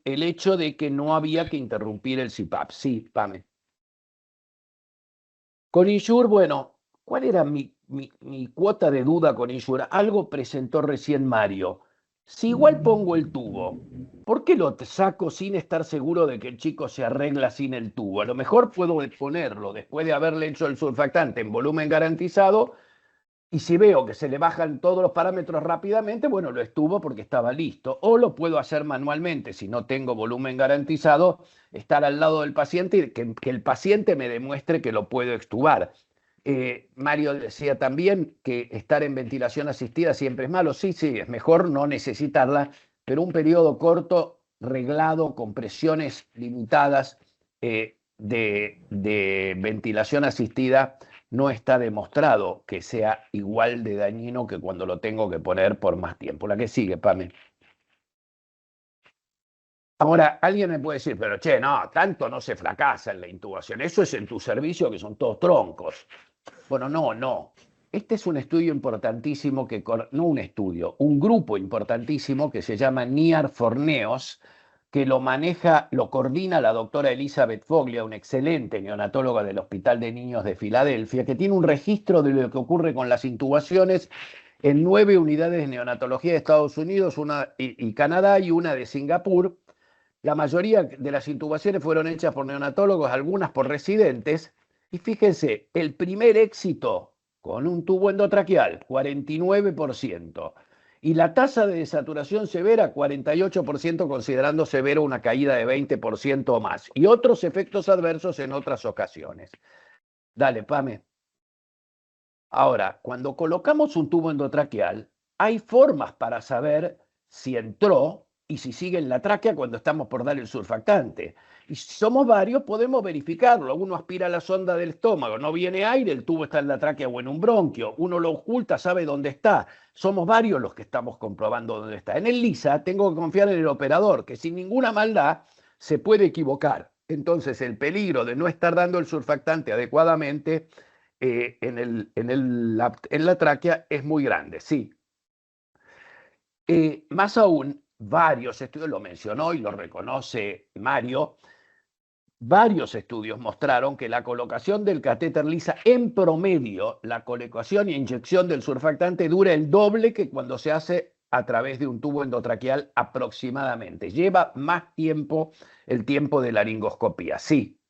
el hecho de que no había que interrumpir el CPAP. Sí, Pame. Con Insure, bueno, ¿cuál era mi cuota de duda con Insure? Algo presentó recién Mario. Si igual pongo el tubo, ¿por qué lo saco sin estar seguro de que el chico se arregla sin el tubo? A lo mejor puedo ponerlo después de haberle hecho el surfactante en volumen garantizado. Y si veo que se le bajan todos los parámetros rápidamente, bueno, lo estuvo porque estaba listo. O lo puedo hacer manualmente, si no tengo volumen garantizado, estar al lado del paciente y que el paciente me demuestre que lo puedo extubar. Mario decía también que estar en ventilación asistida siempre es malo. Sí, es mejor no necesitarla, pero un periodo corto, reglado, con presiones limitadas de ventilación asistida, no está demostrado que sea igual de dañino que cuando lo tengo que poner por más tiempo. La que sigue, Pame. Ahora, alguien me puede decir, pero che, no, tanto no se fracasa en la intubación. Eso es en tu servicio, que son todos troncos. Bueno, no. Este es un estudio importantísimo, no un estudio, un grupo importantísimo que se llama NIAR Forneos, que lo coordina la doctora Elizabeth Foglia, una excelente neonatóloga del Hospital de Niños de Filadelfia, que tiene un registro de lo que ocurre con las intubaciones en 9 unidades de neonatología de Estados Unidos, una y Canadá y una de Singapur. La mayoría de las intubaciones fueron hechas por neonatólogos, algunas por residentes. Y fíjense, el primer éxito con un tubo endotraqueal, 49%. Y la tasa de desaturación severa, 48%, considerando severo una caída de 20% o más. Y otros efectos adversos en otras ocasiones. Dale, Pame. Ahora, cuando colocamos un tubo endotraqueal, hay formas para saber si entró y si sigue en la tráquea cuando estamos por dar el surfactante. Y si somos varios, podemos verificarlo. Uno aspira a la sonda del estómago, no viene aire, el tubo está en la tráquea o en un bronquio. Uno lo oculta, sabe dónde está. Somos varios los que estamos comprobando dónde está. En el LISA tengo que confiar en el operador, que sin ninguna maldad se puede equivocar. Entonces el peligro de no estar dando el surfactante adecuadamente en la tráquea es muy grande, sí. Más aún, varios estudios, lo mencionó y lo reconoce Mario, varios estudios mostraron que la colocación del catéter LISA, en promedio, la colocación e inyección del surfactante dura el doble que cuando se hace a través de un tubo endotraqueal aproximadamente. Lleva más tiempo el tiempo de laringoscopía, sí.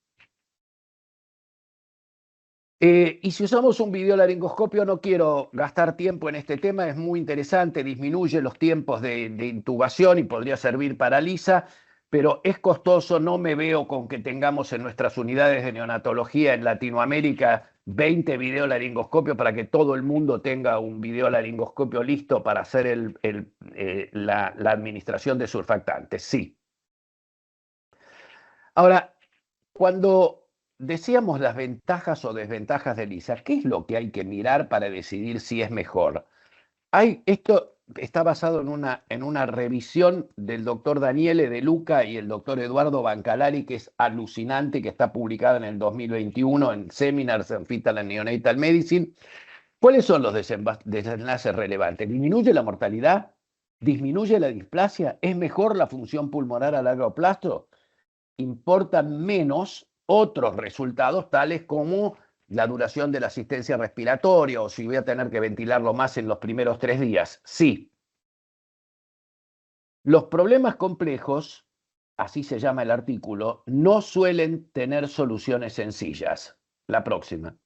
Y si usamos un videolaringoscopio, no quiero gastar tiempo en este tema, es muy interesante, disminuye los tiempos de intubación y podría servir para LISA, pero es costoso, no me veo con que tengamos en nuestras unidades de neonatología en Latinoamérica 20 videolaringoscopios para que todo el mundo tenga un videolaringoscopio listo para hacer la administración de surfactantes, sí. Ahora, cuando decíamos las ventajas o desventajas de LISA, ¿qué es lo que hay que mirar para decidir si es mejor? Esto está basado en una revisión del doctor Daniele De Luca y el doctor Eduardo Bancalari, que es alucinante, que está publicada en el 2021 en Seminars on Fetal and Neonatal Medicine. ¿Cuáles son los desenlaces relevantes? ¿Disminuye la mortalidad? ¿Disminuye la displasia? ¿Es mejor la función pulmonar a largo plazo? Importan menos otros resultados tales como la duración de la asistencia respiratoria o si voy a tener que ventilarlo más en los primeros 3 días. Sí. Los problemas complejos, así se llama el artículo, no suelen tener soluciones sencillas. La próxima.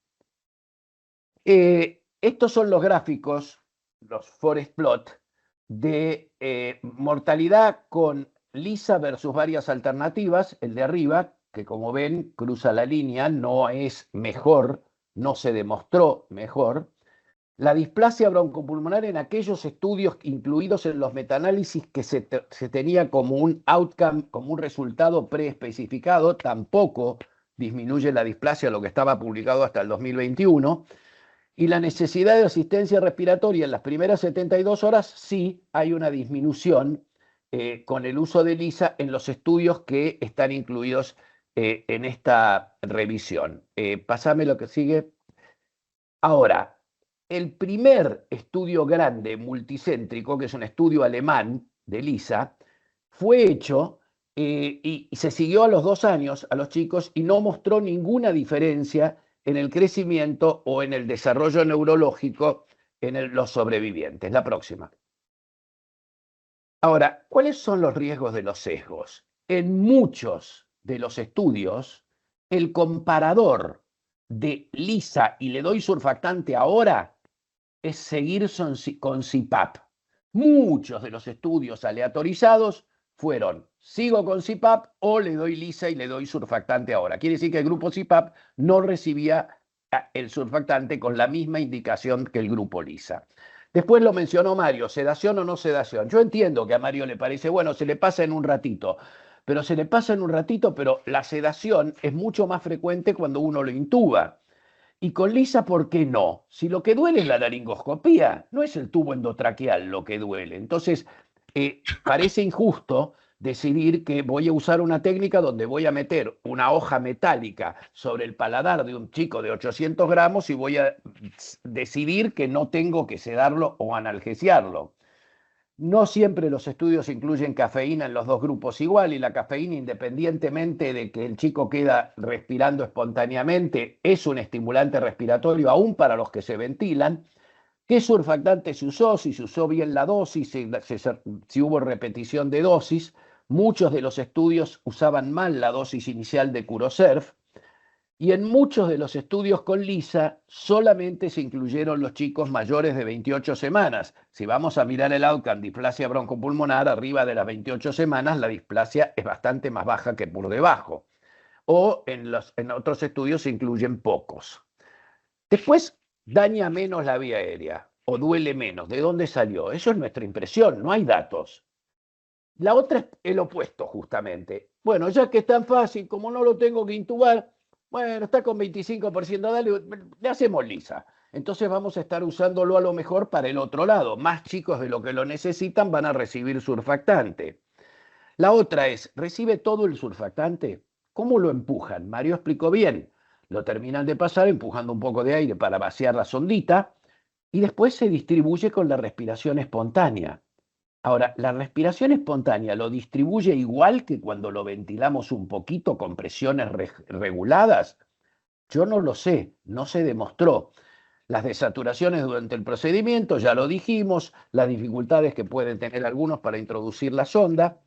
Estos son los gráficos, los forest plot, de mortalidad con LISA versus varias alternativas. El de arriba, que como ven cruza la línea, no es mejor, no se demostró mejor. La displasia broncopulmonar en aquellos estudios incluidos en los metaanálisis que se tenía como un outcome, como un resultado preespecificado, tampoco disminuye la displasia, lo que estaba publicado hasta el 2021. Y la necesidad de asistencia respiratoria en las primeras 72 horas, sí hay una disminución con el uso de LISA en los estudios que están incluidos en esta revisión. Pásame lo que sigue. Ahora, el primer estudio grande multicéntrico, que es un estudio alemán de LISA, fue hecho y se siguió a los 2 años a los chicos y no mostró ninguna diferencia en el crecimiento o en el desarrollo neurológico en los sobrevivientes. La próxima. Ahora, ¿cuáles son los riesgos de los sesgos? En muchos de los estudios, el comparador de LISA y le doy surfactante ahora es seguir con CPAP. Muchos de los estudios aleatorizados fueron sigo con CPAP o le doy LISA y le doy surfactante ahora. Quiere decir que el grupo CPAP no recibía el surfactante con la misma indicación que el grupo LISA. Después lo mencionó Mario, sedación o no sedación. Yo entiendo que a Mario le parece, bueno, se le pasa en un ratito, pero la sedación es mucho más frecuente cuando uno lo intuba. Y con LISA, ¿por qué no? Si lo que duele es la laringoscopía, no es el tubo endotraqueal lo que duele. Entonces, parece injusto decidir que voy a usar una técnica donde voy a meter una hoja metálica sobre el paladar de un chico de 800 gramos y voy a decidir que no tengo que sedarlo o analgesiarlo. No siempre los estudios incluyen cafeína en los dos grupos igual y la cafeína, independientemente de que el chico queda respirando espontáneamente, es un estimulante respiratorio aún para los que se ventilan. ¿Qué surfactante se usó? Si se usó bien la dosis, si hubo repetición de dosis. Muchos de los estudios usaban mal la dosis inicial de Curosurf. Y en muchos de los estudios con LISA solamente se incluyeron los chicos mayores de 28 semanas. Si vamos a mirar el outcome displasia broncopulmonar, arriba de las 28 semanas la displasia es bastante más baja que por debajo. O en otros estudios se incluyen pocos. Después, daña menos la vía aérea o duele menos. ¿De dónde salió? Eso es nuestra impresión, no hay datos. La otra es el opuesto, justamente. Bueno, ya que es tan fácil, como no lo tengo que intubar, bueno, está con 25%, dale, le hacemos lisa. Entonces vamos a estar usándolo a lo mejor para el otro lado. Más chicos de lo que lo necesitan van a recibir surfactante. La otra es, ¿recibe todo el surfactante? ¿Cómo lo empujan? Mario explicó bien. Lo terminan de pasar empujando un poco de aire para vaciar la sondita y después se distribuye con la respiración espontánea. Ahora, la respiración espontánea lo distribuye igual que cuando lo ventilamos un poquito con presiones reguladas. Yo no lo sé, no se demostró. Las desaturaciones durante el procedimiento, ya lo dijimos, las dificultades que pueden tener algunos para introducir la sonda.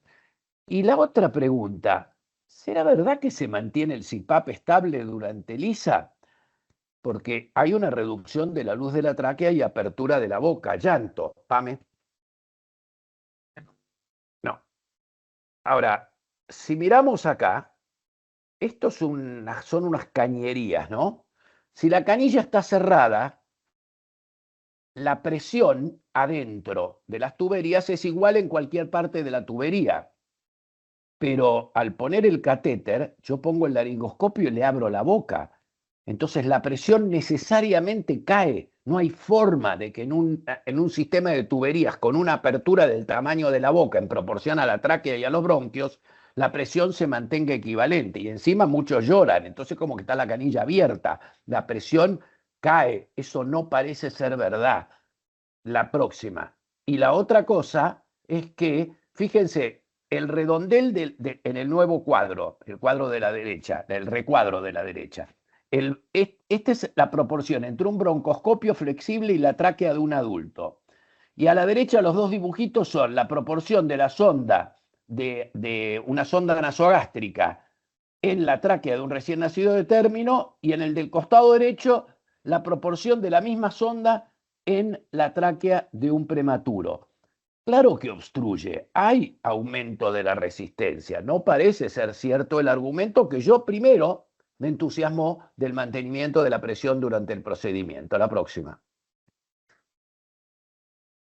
Y la otra pregunta, ¿será verdad que se mantiene el CPAP estable durante el ISA? Porque hay una reducción de la luz de la tráquea y apertura de la boca, llanto. Pame. No. Ahora, si miramos acá, esto son unas cañerías, ¿no? Si la canilla está cerrada, la presión adentro de las tuberías es igual en cualquier parte de la tubería. Pero al poner el catéter, yo pongo el laringoscopio y le abro la boca. Entonces la presión necesariamente cae. No hay forma de que en un sistema de tuberías con una apertura del tamaño de la boca en proporción a la tráquea y a los bronquios, la presión se mantenga equivalente. Y encima muchos lloran, entonces como que está la canilla abierta, la presión cae. Eso no parece ser verdad. La próxima. Y la otra cosa es que, fíjense, el redondel en el nuevo cuadro, el cuadro de la derecha, el recuadro de la derecha, esta es la proporción entre un broncoscopio flexible y la tráquea de un adulto. Y a la derecha los dos dibujitos son la proporción de la sonda, de una sonda nasogástrica en la tráquea de un recién nacido de término, y en el del costado derecho la proporción de la misma sonda en la tráquea de un prematuro. Claro que obstruye, hay aumento de la resistencia. No parece ser cierto el argumento que yo primero me entusiasmó del mantenimiento de la presión durante el procedimiento. La próxima.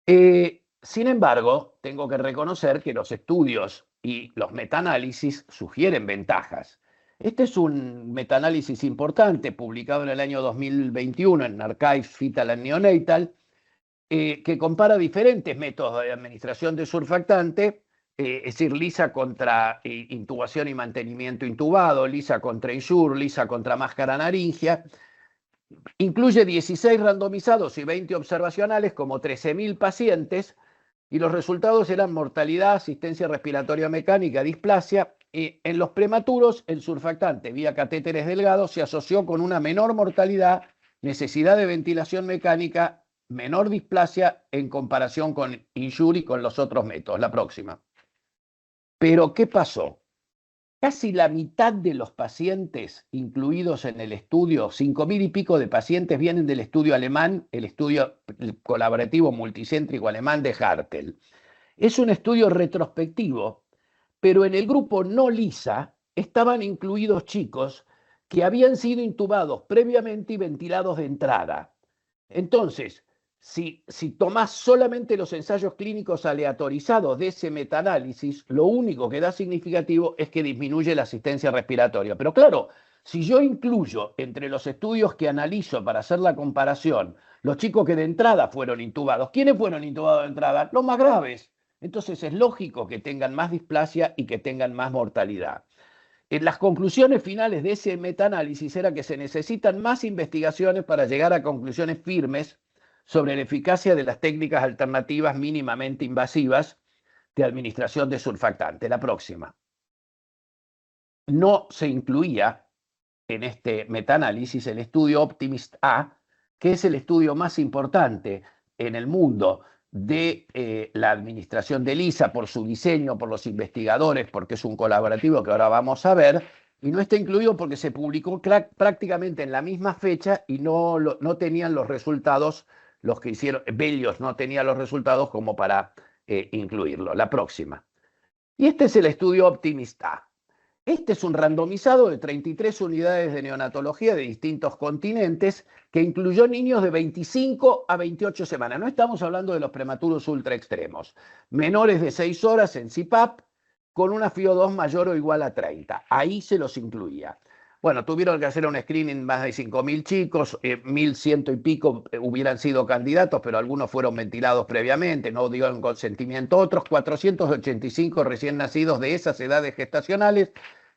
Sin embargo, tengo que reconocer que los estudios y los metaanálisis sugieren ventajas. Este es un metaanálisis importante publicado en el año 2021 en Archives Fetal and Neonatal, que compara diferentes métodos de administración de surfactante, es decir, lisa contra intubación y mantenimiento intubado, lisa contra Ensure, lisa contra máscara naringia. Incluye 16 randomizados y 20 observacionales, como 13.000 pacientes, y los resultados eran mortalidad, asistencia respiratoria mecánica, displasia. En los prematuros, el surfactante vía catéteres delgados se asoció con una menor mortalidad, necesidad de ventilación mecánica, menor displasia en comparación con Ensure y con los otros métodos. La próxima. Pero, ¿qué pasó? Casi la mitad de los pacientes incluidos en el estudio, 5.000 y pico de pacientes, vienen del estudio alemán, el estudio colaborativo multicéntrico alemán de Hartel. Es un estudio retrospectivo, pero en el grupo no lisa estaban incluidos chicos que habían sido intubados previamente y ventilados de entrada. Entonces, si tomás solamente los ensayos clínicos aleatorizados de ese metaanálisis, lo único que da significativo es que disminuye la asistencia respiratoria. Pero claro, si yo incluyo entre los estudios que analizo para hacer la comparación los chicos que de entrada fueron intubados, ¿quiénes fueron intubados de entrada? Los más graves. Entonces es lógico que tengan más displasia y que tengan más mortalidad. En las conclusiones finales de ese metaanálisis era que se necesitan más investigaciones para llegar a conclusiones firmes sobre la eficacia de las técnicas alternativas mínimamente invasivas de administración de surfactante. La próxima. No se incluía en este metaanálisis el estudio Optimist A, que es el estudio más importante en el mundo de la administración del ISA por su diseño, por los investigadores, porque es un colaborativo que ahora vamos a ver, y no está incluido porque se publicó prácticamente en la misma fecha y no tenían los resultados. Los que hicieron, Bellos no tenía los resultados como para incluirlo. La próxima. Y este es el estudio Optimist A. Este es un randomizado de 33 unidades de neonatología de distintos continentes que incluyó niños de 25 a 28 semanas. No estamos hablando de los prematuros ultra extremos. Menores de 6 horas en CPAP con una FIO2 mayor o igual a 30. Ahí se los incluía. Bueno, tuvieron que hacer un screening más de 5.000 chicos, 1.100 y pico hubieran sido candidatos, pero algunos fueron ventilados previamente, no dieron consentimiento. Otros 485 recién nacidos de esas edades gestacionales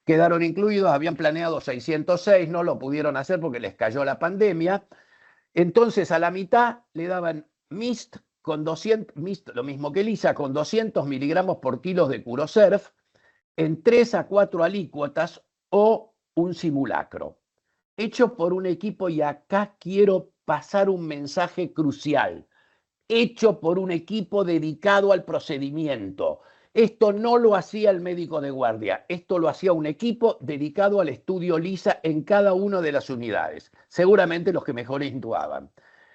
quedaron incluidos, habían planeado 606, no lo pudieron hacer porque les cayó la pandemia. Entonces a la mitad le daban MIST, con 200, MIST, lo mismo que LISA, con 200 miligramos por kilo de Curosurf, en 3 a 4 alícuotas o un simulacro, hecho por un equipo, y acá quiero pasar un mensaje crucial, hecho por un equipo dedicado al procedimiento. Esto no lo hacía el médico de guardia, esto lo hacía un equipo dedicado al estudio LISA en cada una de las unidades, seguramente los que mejor intubaban.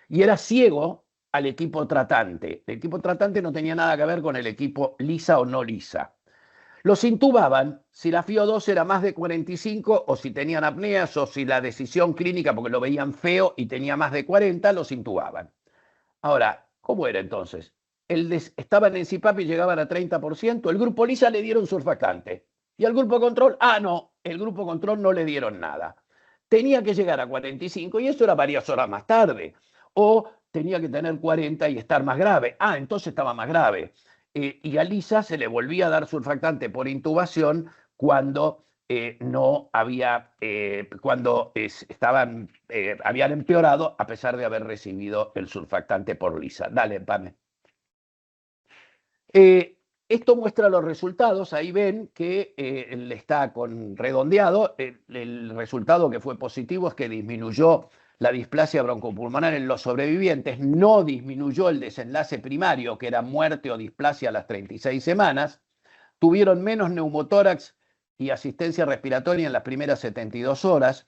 Y era ciego al equipo tratante. El equipo tratante no tenía nada que ver con el equipo LISA o no LISA. Los intubaban si la FIO2 era más de 45 o si tenían apneas o si la decisión clínica, porque lo veían feo y tenía más de 40, los intubaban. Ahora, ¿cómo era entonces? Estaban en CPAP y llegaban a 30%, el grupo LISA le dieron surfactante. Y al grupo control, no, el grupo control no le dieron nada. Tenía que llegar a 45 y eso era varias horas más tarde. O tenía que tener 40 y estar más grave. Entonces estaba más grave. Y a LISA se le volvía a dar surfactante por intubación cuando no había, cuando habían empeorado a pesar de haber recibido el surfactante por LISA. Dale, Pame. Esto muestra los resultados. Ahí ven que está con redondeado. El resultado que fue positivo es que disminuyó la displasia broncopulmonar en los sobrevivientes, no disminuyó el desenlace primario, que era muerte o displasia a las 36 semanas. Tuvieron menos neumotórax y asistencia respiratoria en las primeras 72 horas.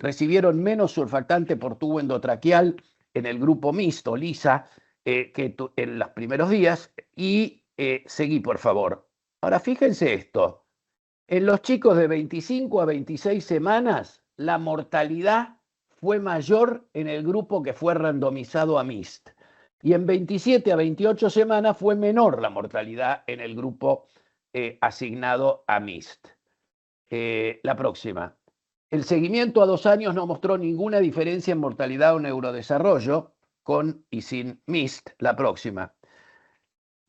Recibieron menos surfactante por tubo endotraqueal en el grupo mixto, LISA, que en los primeros días. Y seguí, por favor. Ahora, fíjense esto. En los chicos de 25 a 26 semanas, la mortalidad fue mayor en el grupo que fue randomizado a MIST. Y en 27 a 28 semanas fue menor la mortalidad en el grupo asignado a MIST. La próxima. El seguimiento a 2 años no mostró ninguna diferencia en mortalidad o neurodesarrollo con y sin MIST. La próxima.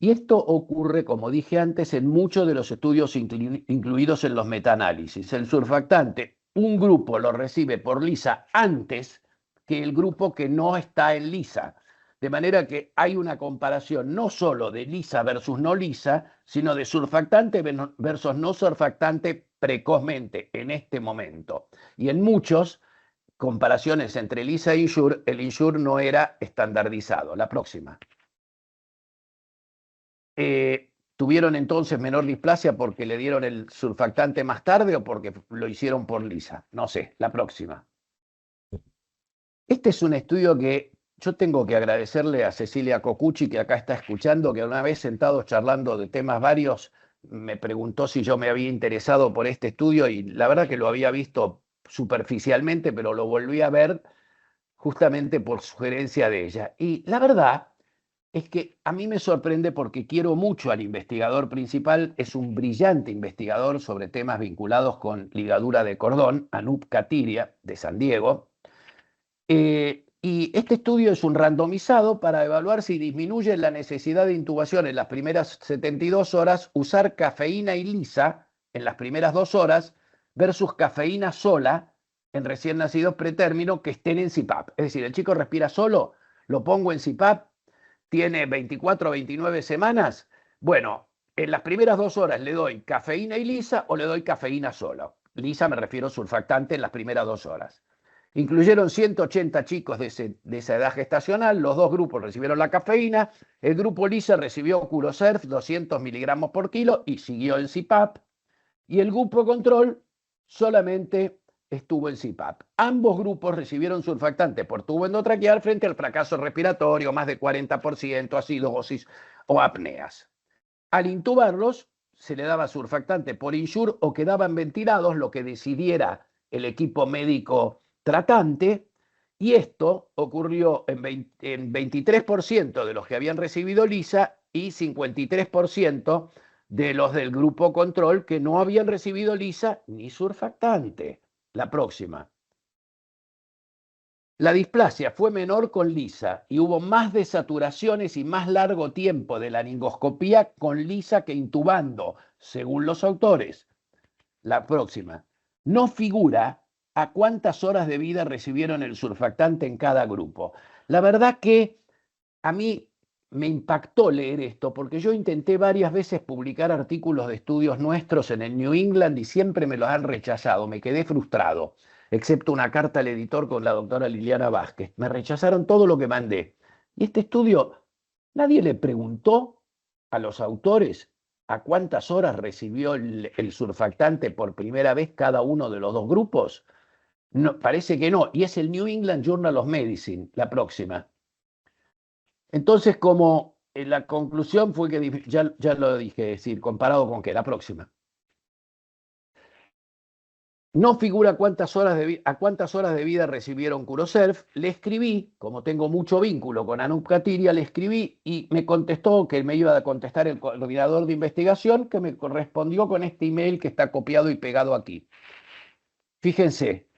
Y esto ocurre, como dije antes, en muchos de los estudios incluidos en los metaanálisis. El surfactante, un grupo lo recibe por LISA antes que el grupo que no está en LISA. De manera que hay una comparación no solo de LISA versus no LISA, sino de surfactante versus no surfactante precozmente, en este momento. Y en muchos comparaciones entre LISA e INSURE, el INSURE no era estandarizado. La próxima. ¿Tuvieron entonces menor displasia porque le dieron el surfactante más tarde o porque lo hicieron por LISA? No sé, la próxima. Este es un estudio que yo tengo que agradecerle a Cecilia Cocucci, que acá está escuchando, que una vez sentados charlando de temas varios, me preguntó si yo me había interesado por este estudio y la verdad que lo había visto superficialmente, pero lo volví a ver justamente por sugerencia de ella. Y la verdad es que a mí me sorprende porque quiero mucho al investigador principal, es un brillante investigador sobre temas vinculados con ligadura de cordón, Anup Katiria, de San Diego. Y este estudio es un randomizado para evaluar si disminuye la necesidad de intubación en las primeras 72 horas, usar cafeína y LISA en las primeras 2 horas versus cafeína sola en recién nacidos pretérmino que estén en CPAP. Es decir, el chico respira solo, lo pongo en CPAP, tiene 24 o 29 semanas. Bueno, en las primeras 2 horas le doy cafeína y LISA o le doy cafeína sola. LISA me refiero surfactante en las primeras 2 horas. Incluyeron 180 chicos de esa edad gestacional, los 2 grupos recibieron la cafeína, el grupo LISA recibió Curosurf 200 miligramos por kilo y siguió en CPAP, y el grupo control solamente estuvo en CPAP. Ambos grupos recibieron surfactante por tubo endotraqueal frente al fracaso respiratorio, más de 40%, acidosis o apneas. Al intubarlos, se le daba surfactante por insure o quedaban ventilados, lo que decidiera el equipo médico tratante, y esto ocurrió en 23% de los que habían recibido LISA y 53% de los del grupo control que no habían recibido LISA ni surfactante. La próxima. La displasia fue menor con LISA y hubo más desaturaciones y más largo tiempo de laringoscopía con LISA que intubando, según los autores. La próxima. No figura a cuántas horas de vida recibieron el surfactante en cada grupo. La verdad que a mí me impactó leer esto porque yo intenté varias veces publicar artículos de estudios nuestros en el New England y siempre me los han rechazado. Me quedé frustrado, excepto una carta al editor con la doctora Liliana Vázquez. Me rechazaron todo lo que mandé. Y este estudio, nadie le preguntó a los autores a cuántas horas recibió el surfactante por primera vez cada uno de los dos grupos. No, parece que no. Y es el New England Journal of Medicine, la próxima. Entonces, como la conclusión fue que, ya lo dije, es decir, comparado con que la próxima. No figura a cuántas horas de vida recibieron Curosurf. Le escribí, como tengo mucho vínculo con Anup Katiria, le escribí y me contestó que me iba a contestar el coordinador de investigación, que me correspondió con este email que está copiado y pegado aquí. Fíjense,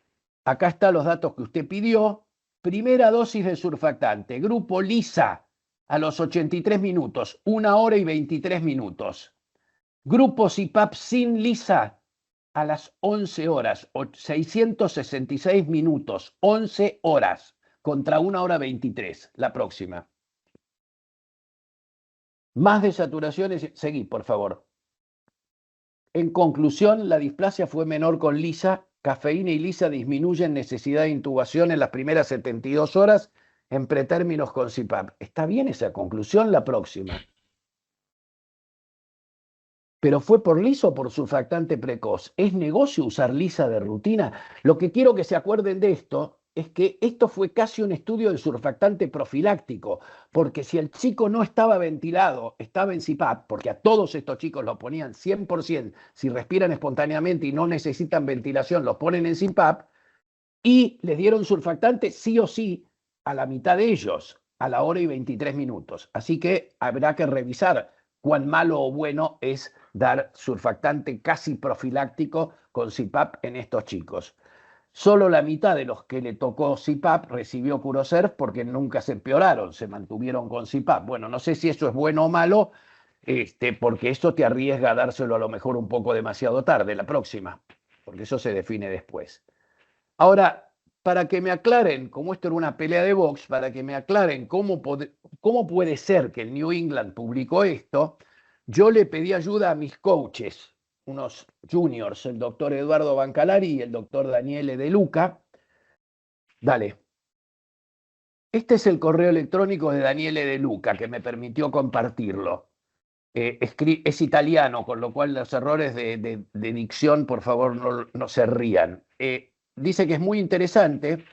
acá están los datos que usted pidió. Primera dosis de surfactante, grupo LISA, a los 83 minutos, 1 hora y 23 minutos. Grupo CPAP sin LISA, a las 11 horas, 666 minutos, 11 horas, contra 1 hora 23. La próxima. Más desaturaciones. Seguí, por favor. En conclusión, la displasia fue menor con LISA. Cafeína y LISA disminuyen necesidad de intubación en las primeras 72 horas en pretérminos con CPAP. ¿Está bien esa conclusión? La próxima. ¿Pero fue por LISA o por surfactante precoz? ¿Es negocio usar LISA de rutina? Lo que quiero que se acuerden de esto es que esto fue casi un estudio del surfactante profiláctico, porque si el chico no estaba ventilado, estaba en CPAP, porque a todos estos chicos lo ponían 100%, si respiran espontáneamente y no necesitan ventilación, los ponen en CPAP, y les dieron surfactante sí o sí a la mitad de ellos, a la hora y 23 minutos. Así que habrá que revisar cuán malo o bueno es dar surfactante casi profiláctico con CPAP en estos chicos. Solo la mitad de los que le tocó CPAP recibió Curosurf porque nunca se empeoraron, se mantuvieron con CPAP. Bueno, no sé si eso es bueno o malo, porque esto te arriesga a dárselo a lo mejor un poco demasiado tarde, la próxima, porque eso se define después. Ahora, para que me aclaren, como esto era una pelea de box, para que me aclaren cómo puede ser que el New England publicó esto, yo le pedí ayuda a mis coaches, unos juniors, el doctor Eduardo Bancalari y el doctor Daniele De Luca. Dale. Este es el correo electrónico de Daniele De Luca, que me permitió compartirlo. Es italiano, con lo cual los errores de dicción, por favor, no se rían. Dice que es muy interesante,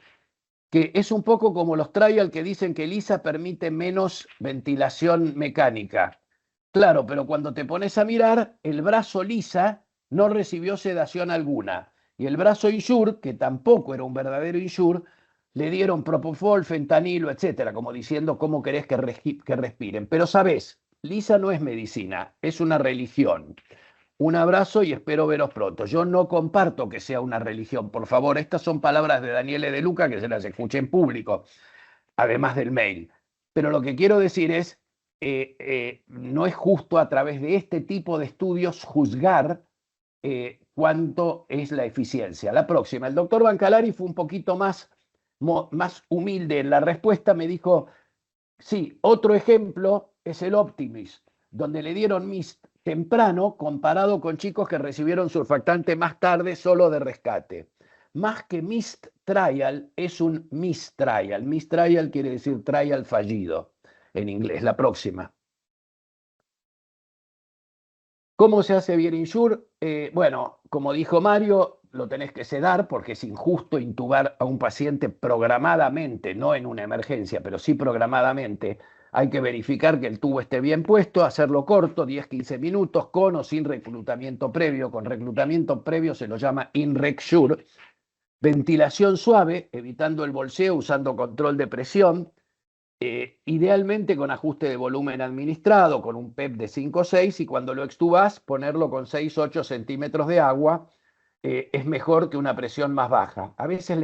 que es un poco como los trial que dicen que LISA permite menos ventilación mecánica. Claro, pero cuando te pones a mirar, el brazo LISA no recibió sedación alguna. Y el brazo Insure, que tampoco era un verdadero Insure, le dieron propofol, fentanilo, etcétera, como diciendo cómo querés que respiren. Pero sabés, LISA no es medicina, es una religión. Un abrazo y espero veros pronto. Yo no comparto que sea una religión. Por favor, estas son palabras de Daniele De Luca, que se las escuché en público, además del mail. Pero lo que quiero decir es, no es justo a través de este tipo de estudios juzgar cuánto es la eficiencia. La próxima, el doctor Bancalari fue un poquito más humilde en la respuesta, me dijo, sí, otro ejemplo es el Optimist, donde le dieron MIST temprano comparado con chicos que recibieron surfactante más tarde solo de rescate. Más que MIST trial, es un mistrial. Mistrial quiere decir trial fallido en inglés. La próxima. ¿Cómo se hace bien Insure? Bueno, como dijo Mario, lo tenés que sedar porque es injusto intubar a un paciente programadamente, no en una emergencia, pero sí programadamente, Hay que verificar que el tubo esté bien puesto, hacerlo corto, 10-15 minutos, con o sin reclutamiento previo. Con reclutamiento previo se lo llama INREC-SURE. Ventilación suave, evitando el bolseo, usando control de presión. Idealmente con ajuste de volumen administrado, con un PEP de 5 o 6, y cuando lo extubas, ponerlo con 6-8 centímetros de agua. Es mejor que una presión más baja. A veces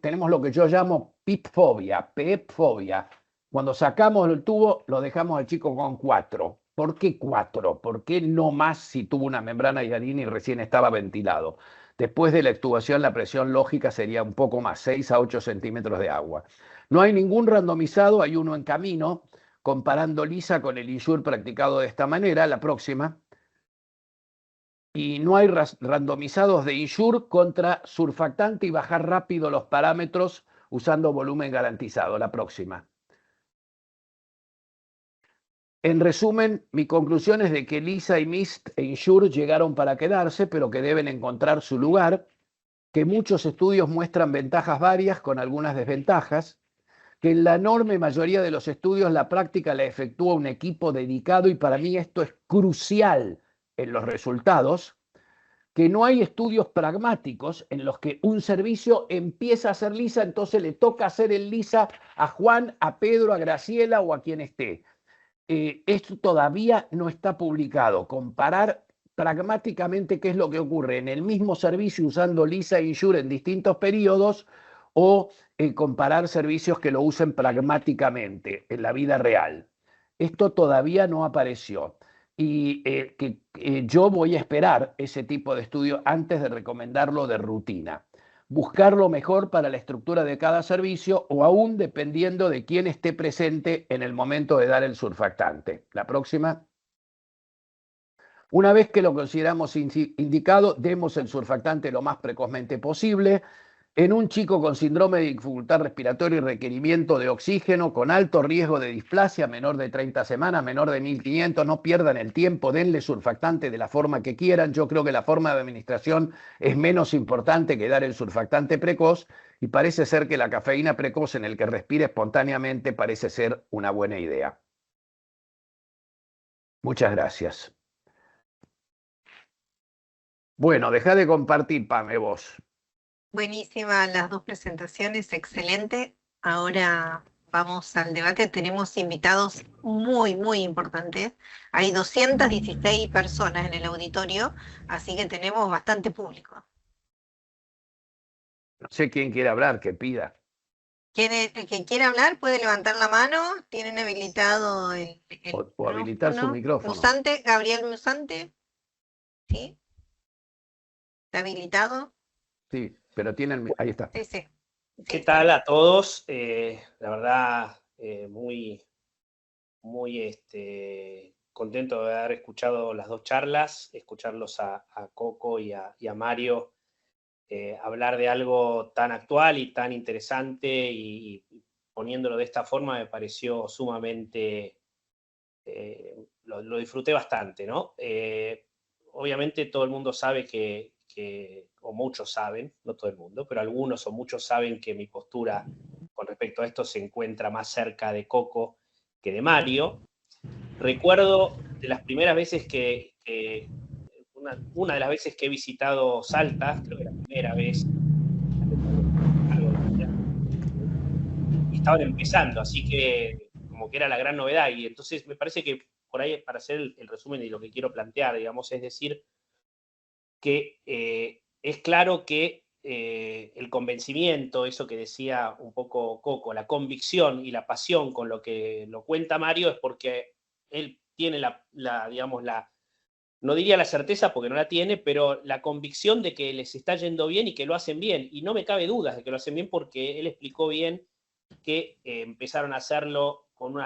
tenemos lo que yo llamo PEP-fobia. Cuando sacamos el tubo, lo dejamos al chico con 4. ¿Por qué 4? ¿Por qué no más si tuvo una membrana hialina y recién estaba ventilado? Después de la extubación, la presión lógica sería un poco más, 6-8 centímetros de agua. No hay ningún randomizado, hay uno en camino, comparando LISA con el INSURE practicado de esta manera. La próxima. Y no hay randomizados de INSURE contra surfactante y bajar rápido los parámetros usando volumen garantizado. La próxima. En resumen, mi conclusión es de que LISA y MIST e INSURE llegaron para quedarse, pero que deben encontrar su lugar, que muchos estudios muestran ventajas varias con algunas desventajas, que en la enorme mayoría de los estudios la práctica la efectúa un equipo dedicado, y para mí esto es crucial en los resultados, que no hay estudios pragmáticos en los que un servicio empieza a hacer LISA, entonces le toca hacer el LISA a Juan, a Pedro, a Graciela o a quien esté. Esto todavía no está publicado. Comparar pragmáticamente qué es lo que ocurre en el mismo servicio usando LISA e INSURE en distintos periodos, o comparar servicios que lo usen pragmáticamente en la vida real. Esto todavía no apareció. Y yo voy a esperar ese tipo de estudio antes de recomendarlo de rutina. Buscar lo mejor para la estructura de cada servicio, o aún dependiendo de quién esté presente en el momento de dar el surfactante. La próxima. Una vez que lo consideramos indicado, demos el surfactante lo más precozmente posible. En un chico con síndrome de dificultad respiratoria y requerimiento de oxígeno, con alto riesgo de displasia, menor de 30 semanas, menor de 1500, no pierdan el tiempo, denle surfactante de la forma que quieran. Yo creo que la forma de administración es menos importante que dar el surfactante precoz, y parece ser que la cafeína precoz en el que respire espontáneamente parece ser una buena idea. Muchas gracias. Bueno, deja de compartir, Pame, vos. Buenísima las dos presentaciones, excelente. Ahora vamos al debate. Tenemos invitados muy, muy importantes. Hay 216 personas en el auditorio, así que tenemos bastante público. No sé quién quiere hablar, que pida. El que quiera hablar puede levantar la mano. Tienen habilitado el O habilitar su micrófono. Musante, Gabriel Musante. ¿Sí? ¿Está habilitado? Sí, pero tienen... Ahí está. Sí, sí. ¿Qué tal a todos? La verdad, muy contento de haber escuchado las dos charlas, escucharlos a Coco y a Mario hablar de algo tan actual y tan interesante, y poniéndolo de esta forma me pareció sumamente... lo disfruté bastante, ¿no? Obviamente todo el mundo sabe o muchos saben, no todo el mundo, pero algunos o muchos saben que mi postura con respecto a esto se encuentra más cerca de Coco que de Mario. Recuerdo de las primeras veces una de las veces que he visitado Salta, creo que la primera vez, y estaban empezando, así que como que era la gran novedad, y entonces me parece que por ahí, para hacer el resumen de lo que quiero plantear, digamos, es decir, que es claro que el convencimiento, eso que decía un poco Coco, la convicción y la pasión con lo que lo cuenta Mario, es porque él tiene digamos, no diría la certeza porque no la tiene, pero la convicción de que les está yendo bien y que lo hacen bien. Y no me cabe dudas de que lo hacen bien, porque él explicó bien que empezaron a hacerlo con un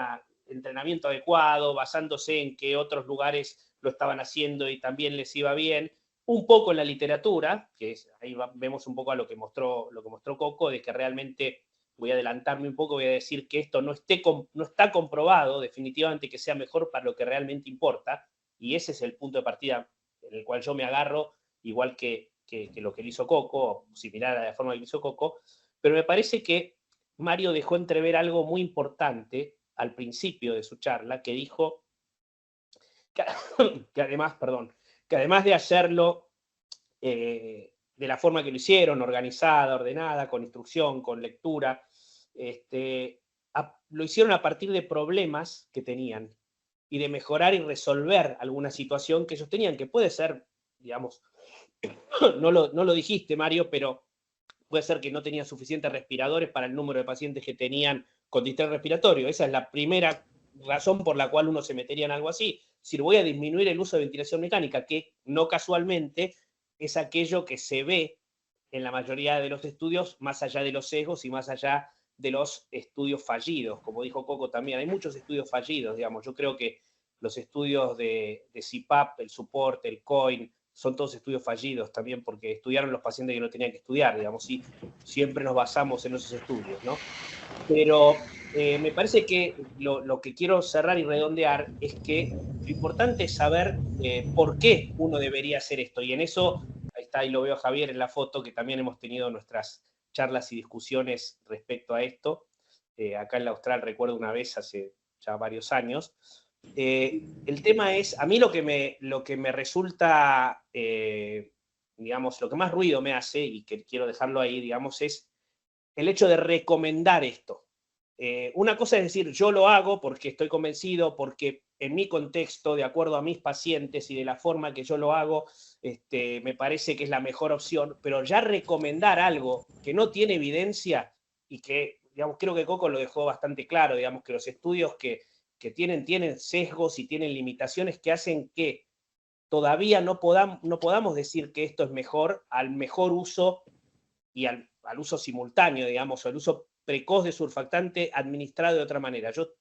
entrenamiento adecuado, basándose en que otros lugares lo estaban haciendo y también les iba bien. Un poco en la literatura, ahí vemos un poco a lo que mostró Coco, de que realmente, voy a adelantarme un poco, voy a decir que esto no está comprobado definitivamente que sea mejor para lo que realmente importa, y ese es el punto de partida en el cual yo me agarro, igual que lo que hizo Coco, similar a la forma que hizo Coco, pero me parece que Mario dejó entrever algo muy importante, al principio de su charla, que dijo que además de hacerlo de la forma que lo hicieron, organizada, ordenada, con instrucción, con lectura, lo hicieron a partir de problemas que tenían y de mejorar y resolver alguna situación que ellos tenían, que puede ser, digamos, no lo dijiste, Mario, pero puede ser que no tenían suficientes respiradores para el número de pacientes que tenían con distrés respiratorio. Esa es la primera razón por la cual uno se metería en algo así. Si voy a disminuir el uso de ventilación mecánica, que no casualmente es aquello que se ve en la mayoría de los estudios, más allá de los sesgos y más allá de los estudios fallidos. Como dijo Coco también, hay muchos estudios fallidos, digamos. Yo creo que los estudios de CPAP, el SUPPORT, el COIN, son todos estudios fallidos también, porque estudiaron los pacientes que no tenían que estudiar, digamos, y siempre nos basamos en esos estudios, ¿no? Pero me parece que lo que quiero cerrar y redondear es que lo importante es saber por qué uno debería hacer esto, y en eso, ahí lo veo a Javier en la foto, que también hemos tenido nuestras charlas y discusiones respecto a esto. Acá en la Austral recuerdo una vez hace ya varios años. El tema es, a mí lo que me resulta, digamos, lo que más ruido me hace, y que quiero dejarlo ahí, digamos, es el hecho de recomendar esto. Una cosa es decir, yo lo hago porque estoy convencido, porque en mi contexto, de acuerdo a mis pacientes y de la forma que yo lo hago, me parece que es la mejor opción, pero ya recomendar algo que no tiene evidencia y que, digamos, creo que Coco lo dejó bastante claro, digamos, que los estudios que tienen sesgos y tienen limitaciones que hacen que todavía no podamos decir que esto es mejor al mejor uso y al uso simultáneo, digamos, o al uso precoz de surfactante administrado de otra manera. Yo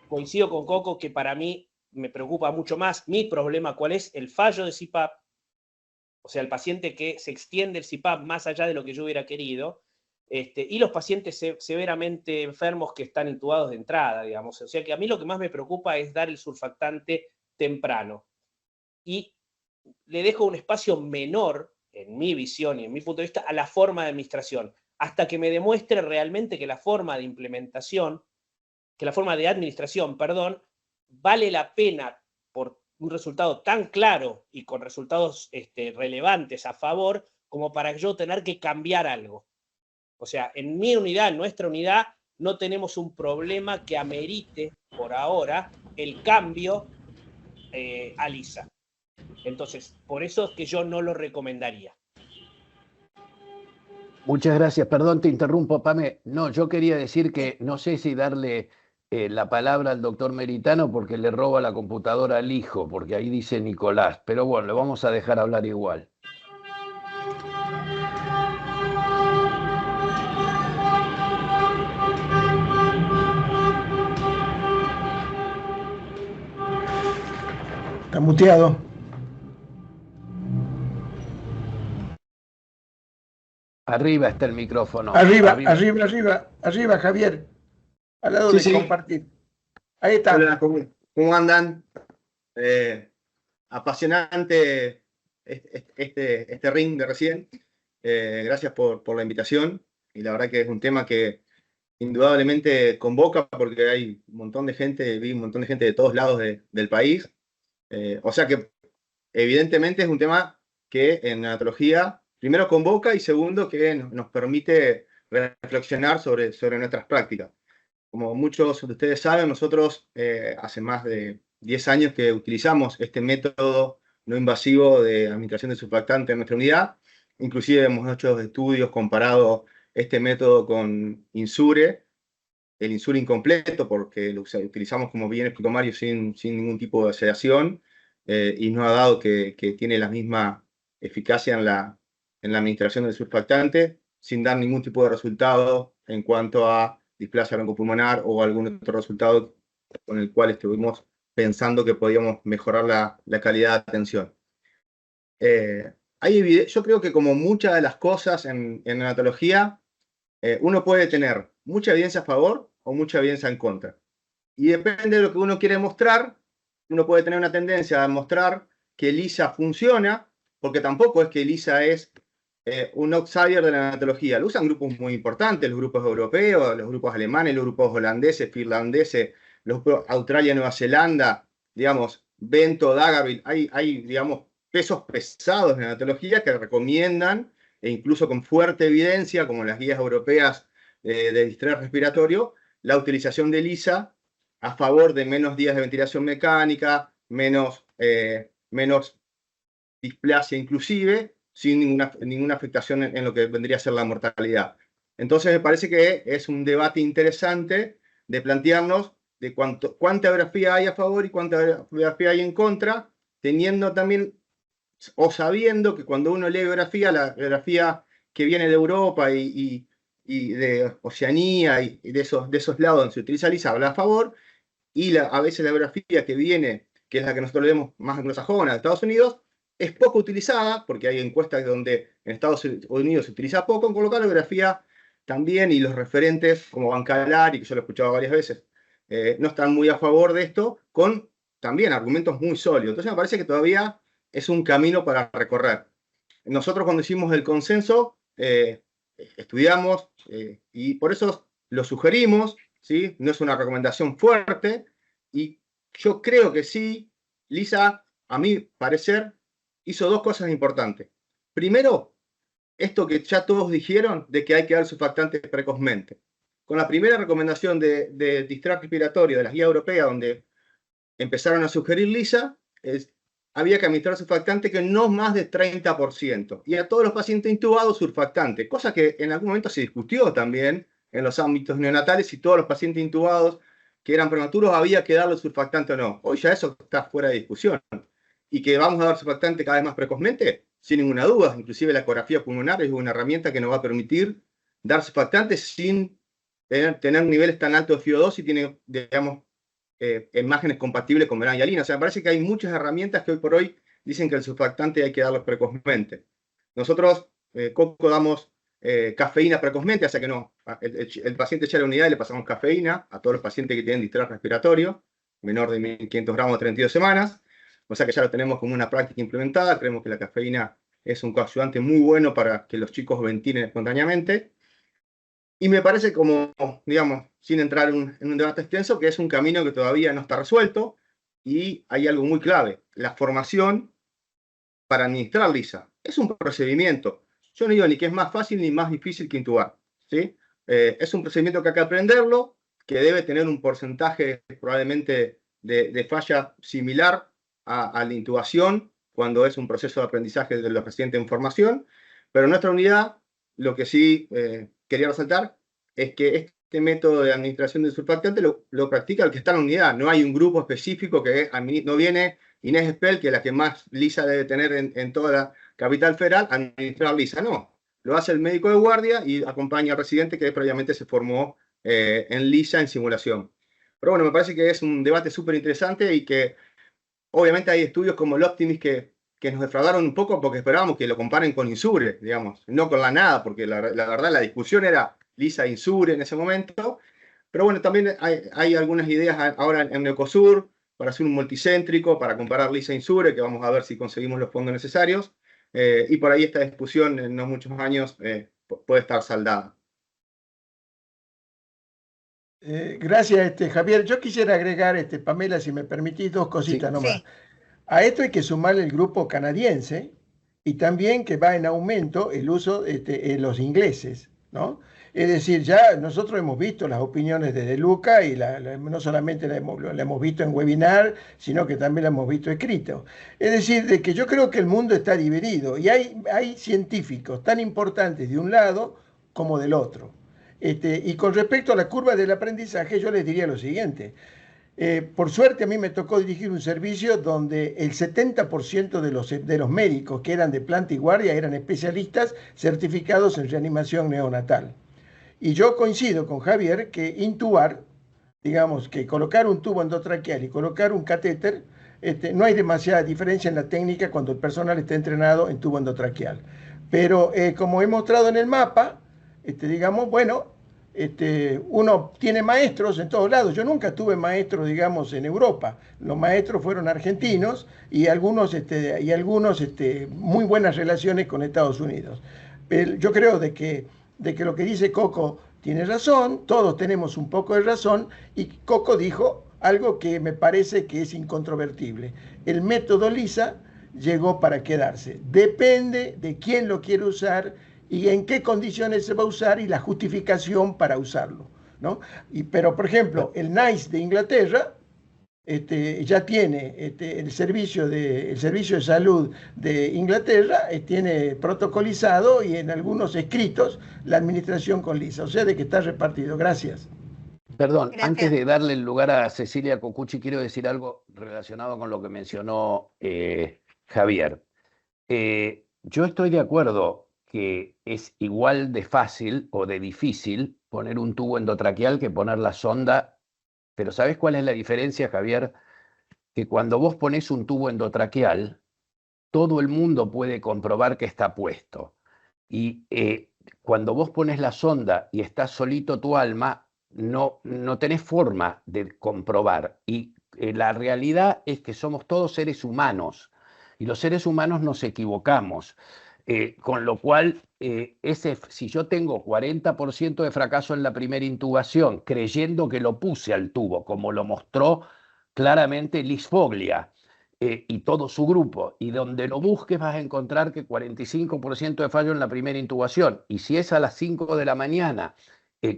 coincido con Coco que para mí me preocupa mucho más mi problema, cuál es el fallo de CPAP, o sea, el paciente que se extiende el CPAP más allá de lo que yo hubiera querido, y los pacientes severamente enfermos que están intubados de entrada, digamos. O sea que a mí lo que más me preocupa es dar el surfactante temprano. Y le dejo un espacio menor, en mi visión y en mi punto de vista, a la forma de administración, hasta que me demuestre realmente que la forma de implementación, que la forma de administración, perdón, vale la pena por un resultado tan claro y con resultados relevantes a favor, como para yo tener que cambiar algo. O sea, en mi unidad, en nuestra unidad, no tenemos un problema que amerite, por ahora, el cambio a LISA. Entonces, por eso es que yo no lo recomendaría. Muchas gracias. Perdón, te interrumpo, Pame. No, yo quería decir que no sé si darle la palabra al doctor Meritano porque le roba la computadora al hijo, porque ahí dice Nicolás. Pero bueno, lo vamos a dejar hablar igual. Está muteado. Arriba está el micrófono. Arriba, Javier. Al lado de compartir. Ahí está. Hola, ¿cómo andan? Apasionante este ring de recién. Gracias por la invitación. Y la verdad que es un tema que indudablemente convoca porque hay un montón de gente, vi un montón de gente de todos lados del país. O sea que evidentemente es un tema que en neonatología primero convoca y segundo que nos permite reflexionar sobre nuestras prácticas. Como muchos de ustedes saben, nosotros hace más de 10 años que utilizamos este método no invasivo de administración de surfactante en nuestra unidad. Inclusive hemos hecho estudios comparado este método con Insure, el Insure incompleto, porque lo utilizamos, como bien explicó Mario, sin ningún tipo de sedación, y nos ha dado que tiene la misma eficacia en la administración del surfactante, sin dar ningún tipo de resultado en cuanto a displasia broncopulmonar o algún otro resultado con el cual estuvimos pensando que podíamos mejorar la calidad de atención. Yo creo que como muchas de las cosas en neonatología, uno puede tener mucha evidencia a favor o mucha evidencia en contra. Y depende de lo que uno quiere mostrar, uno puede tener una tendencia a mostrar que LISA funciona, porque tampoco es que LISA es un outsider de la neonatología. Lo usan grupos muy importantes, los grupos europeos, los grupos alemanes, los grupos holandeses, finlandeses, los grupos Australia, Nueva Zelanda, digamos, Bento, Daggerville. Hay, digamos, pesos pesados en neonatología que recomiendan, e incluso con fuerte evidencia, como las guías europeas de distrés respiratorio, la utilización de LISA a favor de menos días de ventilación mecánica, menos displasia inclusive, sin ninguna afectación en lo que vendría a ser la mortalidad. Entonces me parece que es un debate interesante de plantearnos de cuánta biografía hay a favor y cuánta biografía hay en contra, teniendo también o sabiendo que cuando uno lee biografía, la biografía que viene de Europa y de Oceanía y de esos lados donde se utiliza LISA habla a favor, y a veces la biografía que viene, que es la que nosotros leemos más anglosajona de Estados Unidos, es poco utilizada, porque hay encuestas donde en Estados Unidos se utiliza poco, en colocar la biografía también, y los referentes como Bancalari, que yo lo he escuchado varias veces, no están muy a favor de esto, con también argumentos muy sólidos. Entonces me parece que todavía es un camino para recorrer. Nosotros cuando hicimos el consenso, estudiamos, y por eso lo sugerimos, ¿sí? No es una recomendación fuerte, y yo creo que sí, LISA, a mi parecer, hizo dos cosas importantes. Primero, esto que ya todos dijeron, de que hay que dar surfactantes precozmente. Con la primera recomendación de distrés respiratorio de las guías europeas, donde empezaron a sugerir LISA, había que administrar surfactante que no más de 30%. Y a todos los pacientes intubados surfactante, cosa que en algún momento se discutió también en los ámbitos neonatales, si todos los pacientes intubados que eran prematuros había que darle surfactante o no. Hoy ya eso está fuera de discusión. Y que vamos a dar surfactante cada vez más precozmente, sin ninguna duda. Inclusive la ecografía pulmonar es una herramienta que nos va a permitir dar surfactante sin tener niveles tan altos de FiO2 y tiene, digamos, imágenes compatibles con melangialina. O sea, me parece que hay muchas herramientas que hoy por hoy dicen que el surfactante hay que darlo precozmente. Nosotros, Coco, damos cafeína precozmente, o sea que no, el paciente echa la unidad y le pasamos cafeína a todos los pacientes que tienen distrés respiratorio, menor de 1500 gramos a 32 semanas. O sea que ya lo tenemos como una práctica implementada. Creemos que la cafeína es un coadyuvante muy bueno para que los chicos ventilen espontáneamente. Y me parece como, digamos, sin entrar en un debate extenso, que es un camino que todavía no está resuelto. Y hay algo muy clave, la formación para administrar LISA. Es un procedimiento. Yo no digo ni que es más fácil ni más difícil que intubar, ¿sí? Es un procedimiento que hay que aprenderlo, que debe tener un porcentaje probablemente de falla similar a la intubación, cuando es un proceso de aprendizaje de los pacientes en formación. Pero en nuestra unidad, lo que sí quería resaltar es que este método de administración de surfactante lo practica el que está en la unidad. No hay un grupo específico que no viene Inés Espel, que es la que más LISA debe tener en toda la capital federal, a administrar LISA. No, lo hace el médico de guardia y acompaña al residente que previamente se formó en LISA en simulación. Pero bueno, me parece que es un debate súper interesante y que obviamente hay estudios como el Optimis que nos defraudaron un poco porque esperábamos que lo comparen con Insure, digamos, no con la NADA, porque la verdad la discusión era LISA e Insure en ese momento. Pero bueno, también hay algunas ideas ahora en Neocosur para hacer un multicéntrico, para comparar LISA e Insure, que vamos a ver si conseguimos los fondos necesarios. Y por ahí esta discusión en no muchos años puede estar saldada. Gracias, Javier. Yo quisiera agregar, Pamela, si me permitís, dos cositas nomás. Sí. A esto hay que sumarle el grupo canadiense y también que va en aumento el uso de los ingleses, ¿no? Es decir, ya nosotros hemos visto las opiniones de Luca y no solamente la hemos visto en webinar, sino que también la hemos visto escrito. Es decir, de que yo creo que el mundo está dividido y hay científicos tan importantes de un lado como del otro. Y con respecto a la curva del aprendizaje, yo les diría lo siguiente. Por suerte a mí me tocó dirigir un servicio donde el 70% de los médicos que eran de planta y guardia eran especialistas certificados en reanimación neonatal. Y yo coincido con Javier que intubar, digamos que colocar un tubo endotraqueal y colocar un catéter, no hay demasiada diferencia en la técnica cuando el personal está entrenado en tubo endotraqueal. Pero como he mostrado en el mapa, digamos, bueno, uno tiene maestros en todos lados. Yo nunca tuve maestros, digamos, en Europa. Los maestros fueron argentinos y algunos muy buenas relaciones con Estados Unidos. yo creo de que lo que dice Coco tiene razón, todos tenemos un poco de razón, y Coco dijo algo que me parece que es incontrovertible. El método LISA llegó para quedarse. Depende de quién lo quiere usar y en qué condiciones se va a usar y la justificación para usarlo, ¿no? Pero, por ejemplo, el NICE de Inglaterra ya tiene el servicio de salud de Inglaterra, tiene protocolizado y en algunos escritos la administración con LISA, o sea de que está repartido. Gracias. Perdón, Gracias. antes de darle el lugar a Cecilia Cocucci, quiero decir algo relacionado con lo que mencionó Javier. Yo estoy de acuerdo que es igual de fácil o de difícil poner un tubo endotraqueal que poner la sonda, pero ¿sabes cuál es la diferencia, Javier? Que cuando vos pones un tubo endotraqueal, todo el mundo puede comprobar que está puesto. Y cuando vos pones la sonda y estás solito tu alma, no tenés forma de comprobar. Y la realidad es que somos todos seres humanos. Y los seres humanos nos equivocamos. Con lo cual, si yo tengo 40% de fracaso en la primera intubación, creyendo que lo puse al tubo, como lo mostró claramente Liz Foglia y todo su grupo, y donde lo busques vas a encontrar que 45% de fallo en la primera intubación. Y si es a las 5 de la mañana,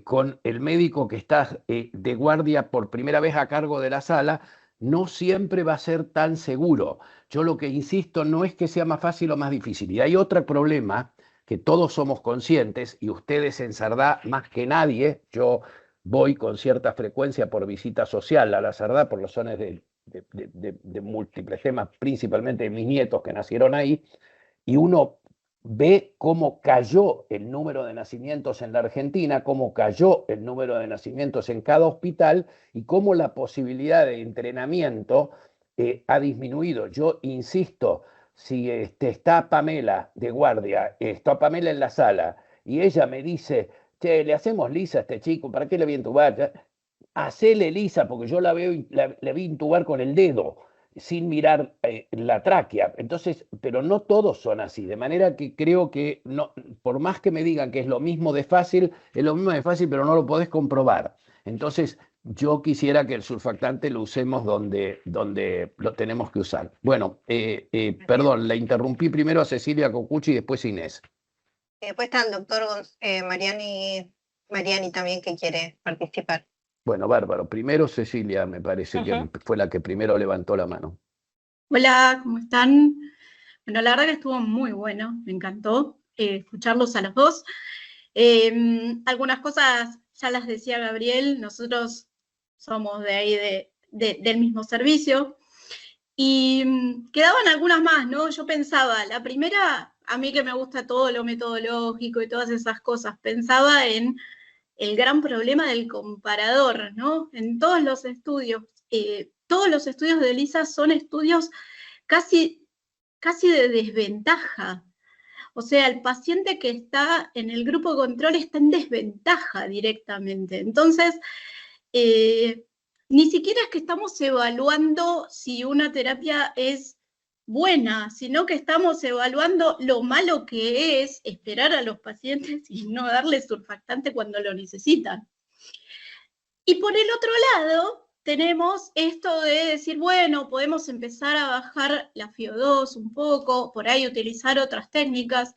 con el médico que está de guardia por primera vez a cargo de la sala, no siempre va a ser tan seguro. Yo lo que insisto no es que sea más fácil o más difícil. Y hay otro problema que todos somos conscientes, y ustedes en Sardá más que nadie. Yo voy con cierta frecuencia por visita social a la Sardá por razones de múltiples temas, principalmente de mis nietos que nacieron ahí, y uno ve cómo cayó el número de nacimientos en la Argentina, cómo cayó el número de nacimientos en cada hospital y cómo la posibilidad de entrenamiento ha disminuido. Yo insisto, si está Pamela de guardia, está Pamela en la sala y ella me dice, che, le hacemos lisa a este chico, ¿para qué le voy a intubar? Hacele lisa, porque yo la vi intubar con el dedo, sin mirar la tráquea. Entonces, pero no todos son así, de manera que creo que no, por más que me digan que es lo mismo de fácil, es lo mismo de fácil, pero no lo podés comprobar. Entonces, yo quisiera que el surfactante lo usemos donde lo tenemos que usar. Bueno, perdón, la interrumpí primero a Cecilia Cocucci y después a Inés. Después está el doctor Mariani también, que quiere participar. Bueno, bárbaro. Primero Cecilia, me parece que fue la que primero levantó la mano. Hola, ¿cómo están? Bueno, la verdad que estuvo muy bueno, me encantó escucharlos a los dos. Algunas cosas ya las decía Gabriel, nosotros somos de ahí del mismo servicio, y quedaban algunas más, ¿no? Yo pensaba, la primera, a mí que me gusta todo lo metodológico y todas esas cosas, pensaba en el gran problema del comparador, ¿no? En todos los estudios de LISA son estudios casi de desventaja. O sea, el paciente que está en el grupo control está en desventaja directamente. Entonces, ni siquiera es que estamos evaluando si una terapia es buena, sino que estamos evaluando lo malo que es esperar a los pacientes y no darles surfactante cuando lo necesitan. Y por el otro lado, tenemos esto de decir, bueno, podemos empezar a bajar la FiO2 un poco, por ahí utilizar otras técnicas,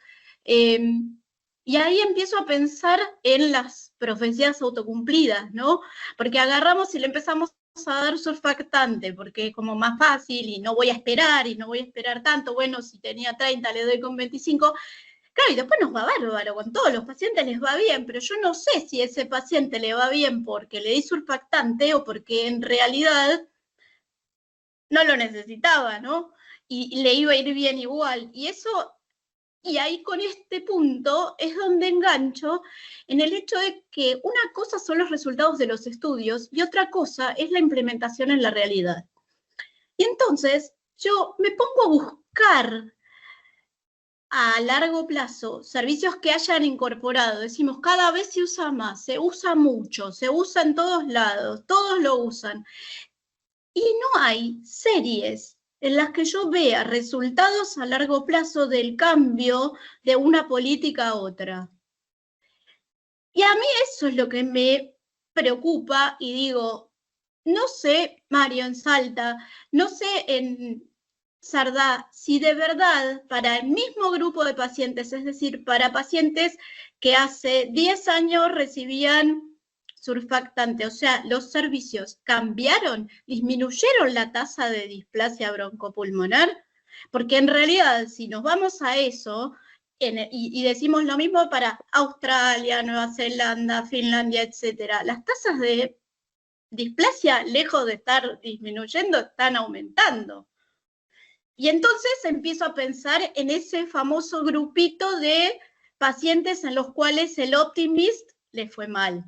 y ahí empiezo a pensar en las profecías autocumplidas, ¿no? Porque agarramos y le empezamos a dar surfactante, porque es como más fácil y no voy a esperar tanto, bueno, si tenía 30 le doy con 25, claro, y después nos va bárbaro, con todos los pacientes les va bien, pero yo no sé si ese paciente le va bien porque le di surfactante o porque en realidad no lo necesitaba, ¿no? Y le iba a ir bien igual, y ahí con este punto es donde engancho en el hecho de que una cosa son los resultados de los estudios y otra cosa es la implementación en la realidad. Y entonces yo me pongo a buscar a largo plazo servicios que hayan incorporado. Decimos, cada vez se usa más, se usa mucho, se usa en todos lados, todos lo usan. Y no hay series en las que yo vea resultados a largo plazo del cambio de una política a otra. Y a mí eso es lo que me preocupa y digo, no sé, Mario, en Salta, no sé en Sardá, si de verdad para el mismo grupo de pacientes, es decir, para pacientes que hace 10 años recibían surfactante, o sea, los servicios cambiaron, disminuyeron la tasa de displasia broncopulmonar, porque en realidad, si nos vamos a eso, y decimos lo mismo para Australia, Nueva Zelanda, Finlandia, etcétera, las tasas de displasia, lejos de estar disminuyendo, están aumentando. Y entonces empiezo a pensar en ese famoso grupito de pacientes en los cuales el Optimist le fue mal.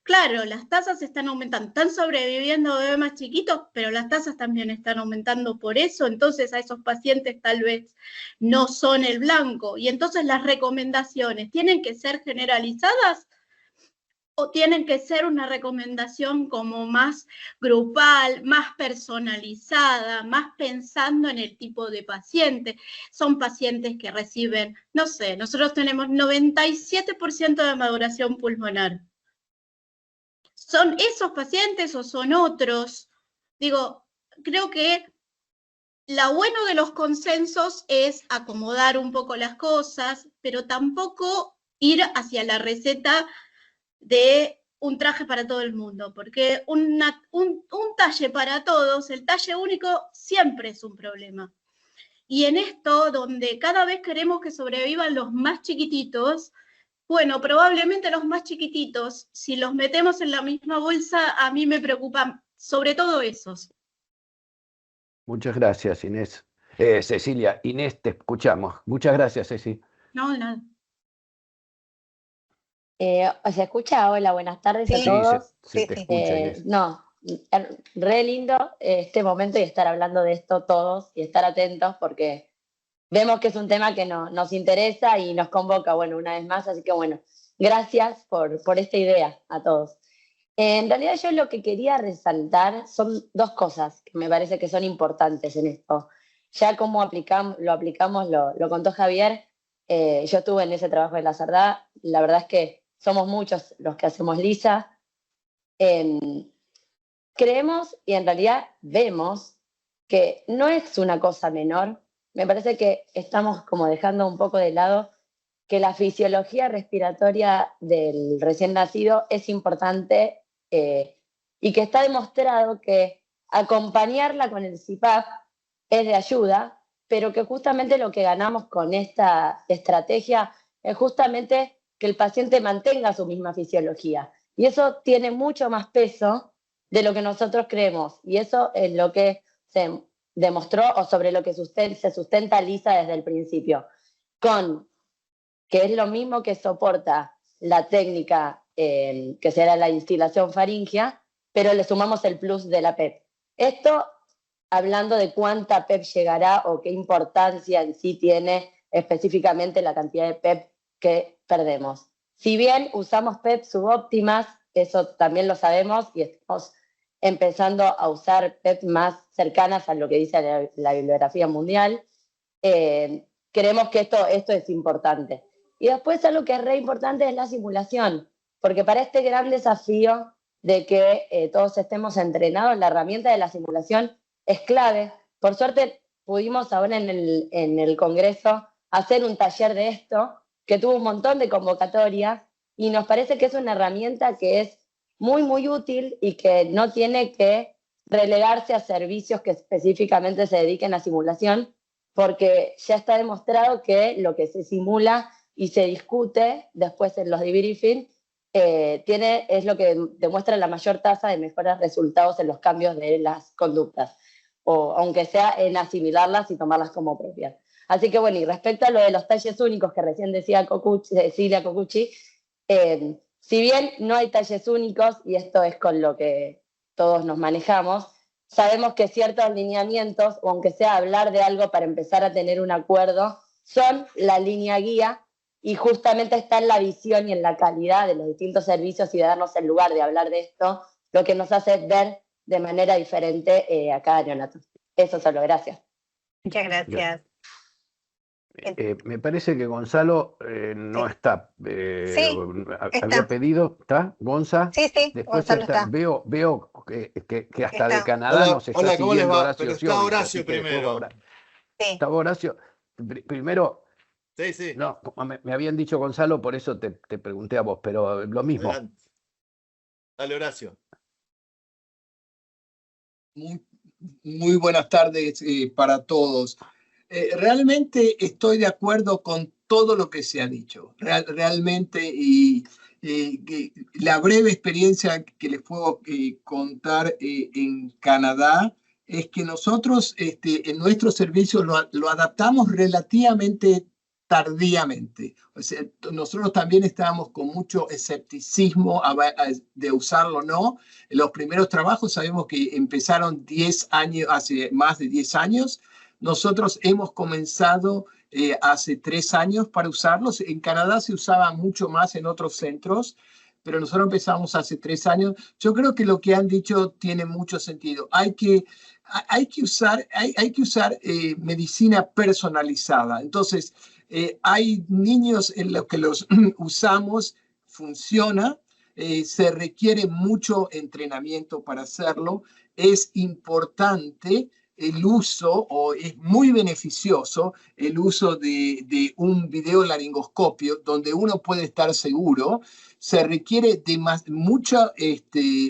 Claro, las tasas están aumentando, están sobreviviendo bebés más chiquitos, pero las tasas también están aumentando por eso, entonces a esos pacientes tal vez no son el blanco. Y entonces las recomendaciones tienen que ser generalizadas o tienen que ser una recomendación como más grupal, más personalizada, más pensando en el tipo de paciente. Son pacientes que reciben, no sé, nosotros tenemos 97% de maduración pulmonar. ¿Son esos pacientes o son otros? Digo, creo que lo bueno de los consensos es acomodar un poco las cosas, pero tampoco ir hacia la receta de un traje para todo el mundo, porque un talle para todos, el talle único siempre es un problema. Y en esto, donde cada vez queremos que sobrevivan los más chiquititos, bueno, probablemente los más chiquititos, si los metemos en la misma bolsa, a mí me preocupan sobre todo esos. Muchas gracias, Inés. Cecilia, Inés, te escuchamos. Muchas gracias, Ceci. No, nada. ¿Se escucha? Hola, buenas tardes Sí. a todos. Sí, te escucha, Inés. No, re lindo este momento y estar hablando de esto todos y estar atentos porque vemos que es un tema que nos interesa y nos convoca, bueno, una vez más, así que bueno, gracias por esta idea a todos. En realidad yo lo que quería resaltar son dos cosas que me parece que son importantes en esto. Ya como lo aplicamos, lo contó Javier, yo estuve en ese trabajo de la Sardá, la verdad es que somos muchos los que hacemos LISA. Creemos y en realidad vemos que no es una cosa menor. Me parece que estamos como dejando un poco de lado que la fisiología respiratoria del recién nacido es importante y que está demostrado que acompañarla con el CPAP es de ayuda, pero que justamente lo que ganamos con esta estrategia es justamente que el paciente mantenga su misma fisiología. Y eso tiene mucho más peso de lo que nosotros creemos. Y eso es lo que se demostró o sobre lo que se sustenta LISA desde el principio. Que es lo mismo que soporta la técnica que será la instilación faríngea, pero le sumamos el plus de la PEP. Esto hablando de cuánta PEP llegará o qué importancia en sí tiene específicamente la cantidad de PEP que perdemos. Si bien usamos PEP subóptimas, eso también lo sabemos y estamos empezando a usar PEP más cercanas a lo que dice la bibliografía mundial, creemos que esto es importante. Y después algo que es re importante es la simulación, porque para este gran desafío de que todos estemos entrenados, la herramienta de la simulación es clave. Por suerte pudimos ahora en el Congreso hacer un taller de esto, que tuvo un montón de convocatorias, y nos parece que es una herramienta que es muy, muy útil y que no tiene que relegarse a servicios que específicamente se dediquen a simulación, porque ya está demostrado que lo que se simula y se discute después en los debriefing es lo que demuestra la mayor tasa de mejores resultados en los cambios de las conductas, o aunque sea en asimilarlas y tomarlas como propias. Así que bueno, y respecto a lo de los talles únicos que recién decía Cecilia Cocucci, si bien no hay talles únicos, y esto es con lo que todos nos manejamos, sabemos que ciertos lineamientos, o aunque sea hablar de algo para empezar a tener un acuerdo, son la línea guía, y justamente está en la visión y en la calidad de los distintos servicios y de darnos el lugar de hablar de esto, lo que nos hace ver de manera diferente a cada neonato. Eso solo, gracias. Muchas gracias. Me parece que Gonzalo no Sí. está. Sí, Había está. pedido, ¿está? Gonza. Sí, Después Gonzalo está. veo que hasta de Está. Canadá nos está Hola, ¿cómo les siguiendo va? Horacio Pero está Sciovich, Horacio así que después primero. Sí. estaba Horacio. Primero, Sí, sí. no, como me habían dicho Gonzalo, por eso te pregunté a vos, pero lo mismo. Adelante. Dale, Horacio. Muy buenas tardes para todos. Realmente estoy de acuerdo con todo lo que se ha dicho. Realmente, y la breve experiencia que les puedo contar en Canadá es que nosotros en nuestro servicio lo adaptamos relativamente tardíamente. O sea, nosotros también estábamos con mucho escepticismo de usarlo o no. Los primeros trabajos sabemos que empezaron 10 años, hace más de 10 años. Nosotros hemos comenzado hace 3 años para usarlos. En Canadá se usaba mucho más en otros centros, pero nosotros empezamos hace 3 años. Yo creo que lo que han dicho tiene mucho sentido. Hay que usar medicina personalizada. Entonces, hay niños en los que los usamos, funciona. Se requiere mucho entrenamiento para hacerlo. Es importante el uso, o es muy beneficioso el uso de un videolaringoscopio donde uno puede estar seguro. Se requiere de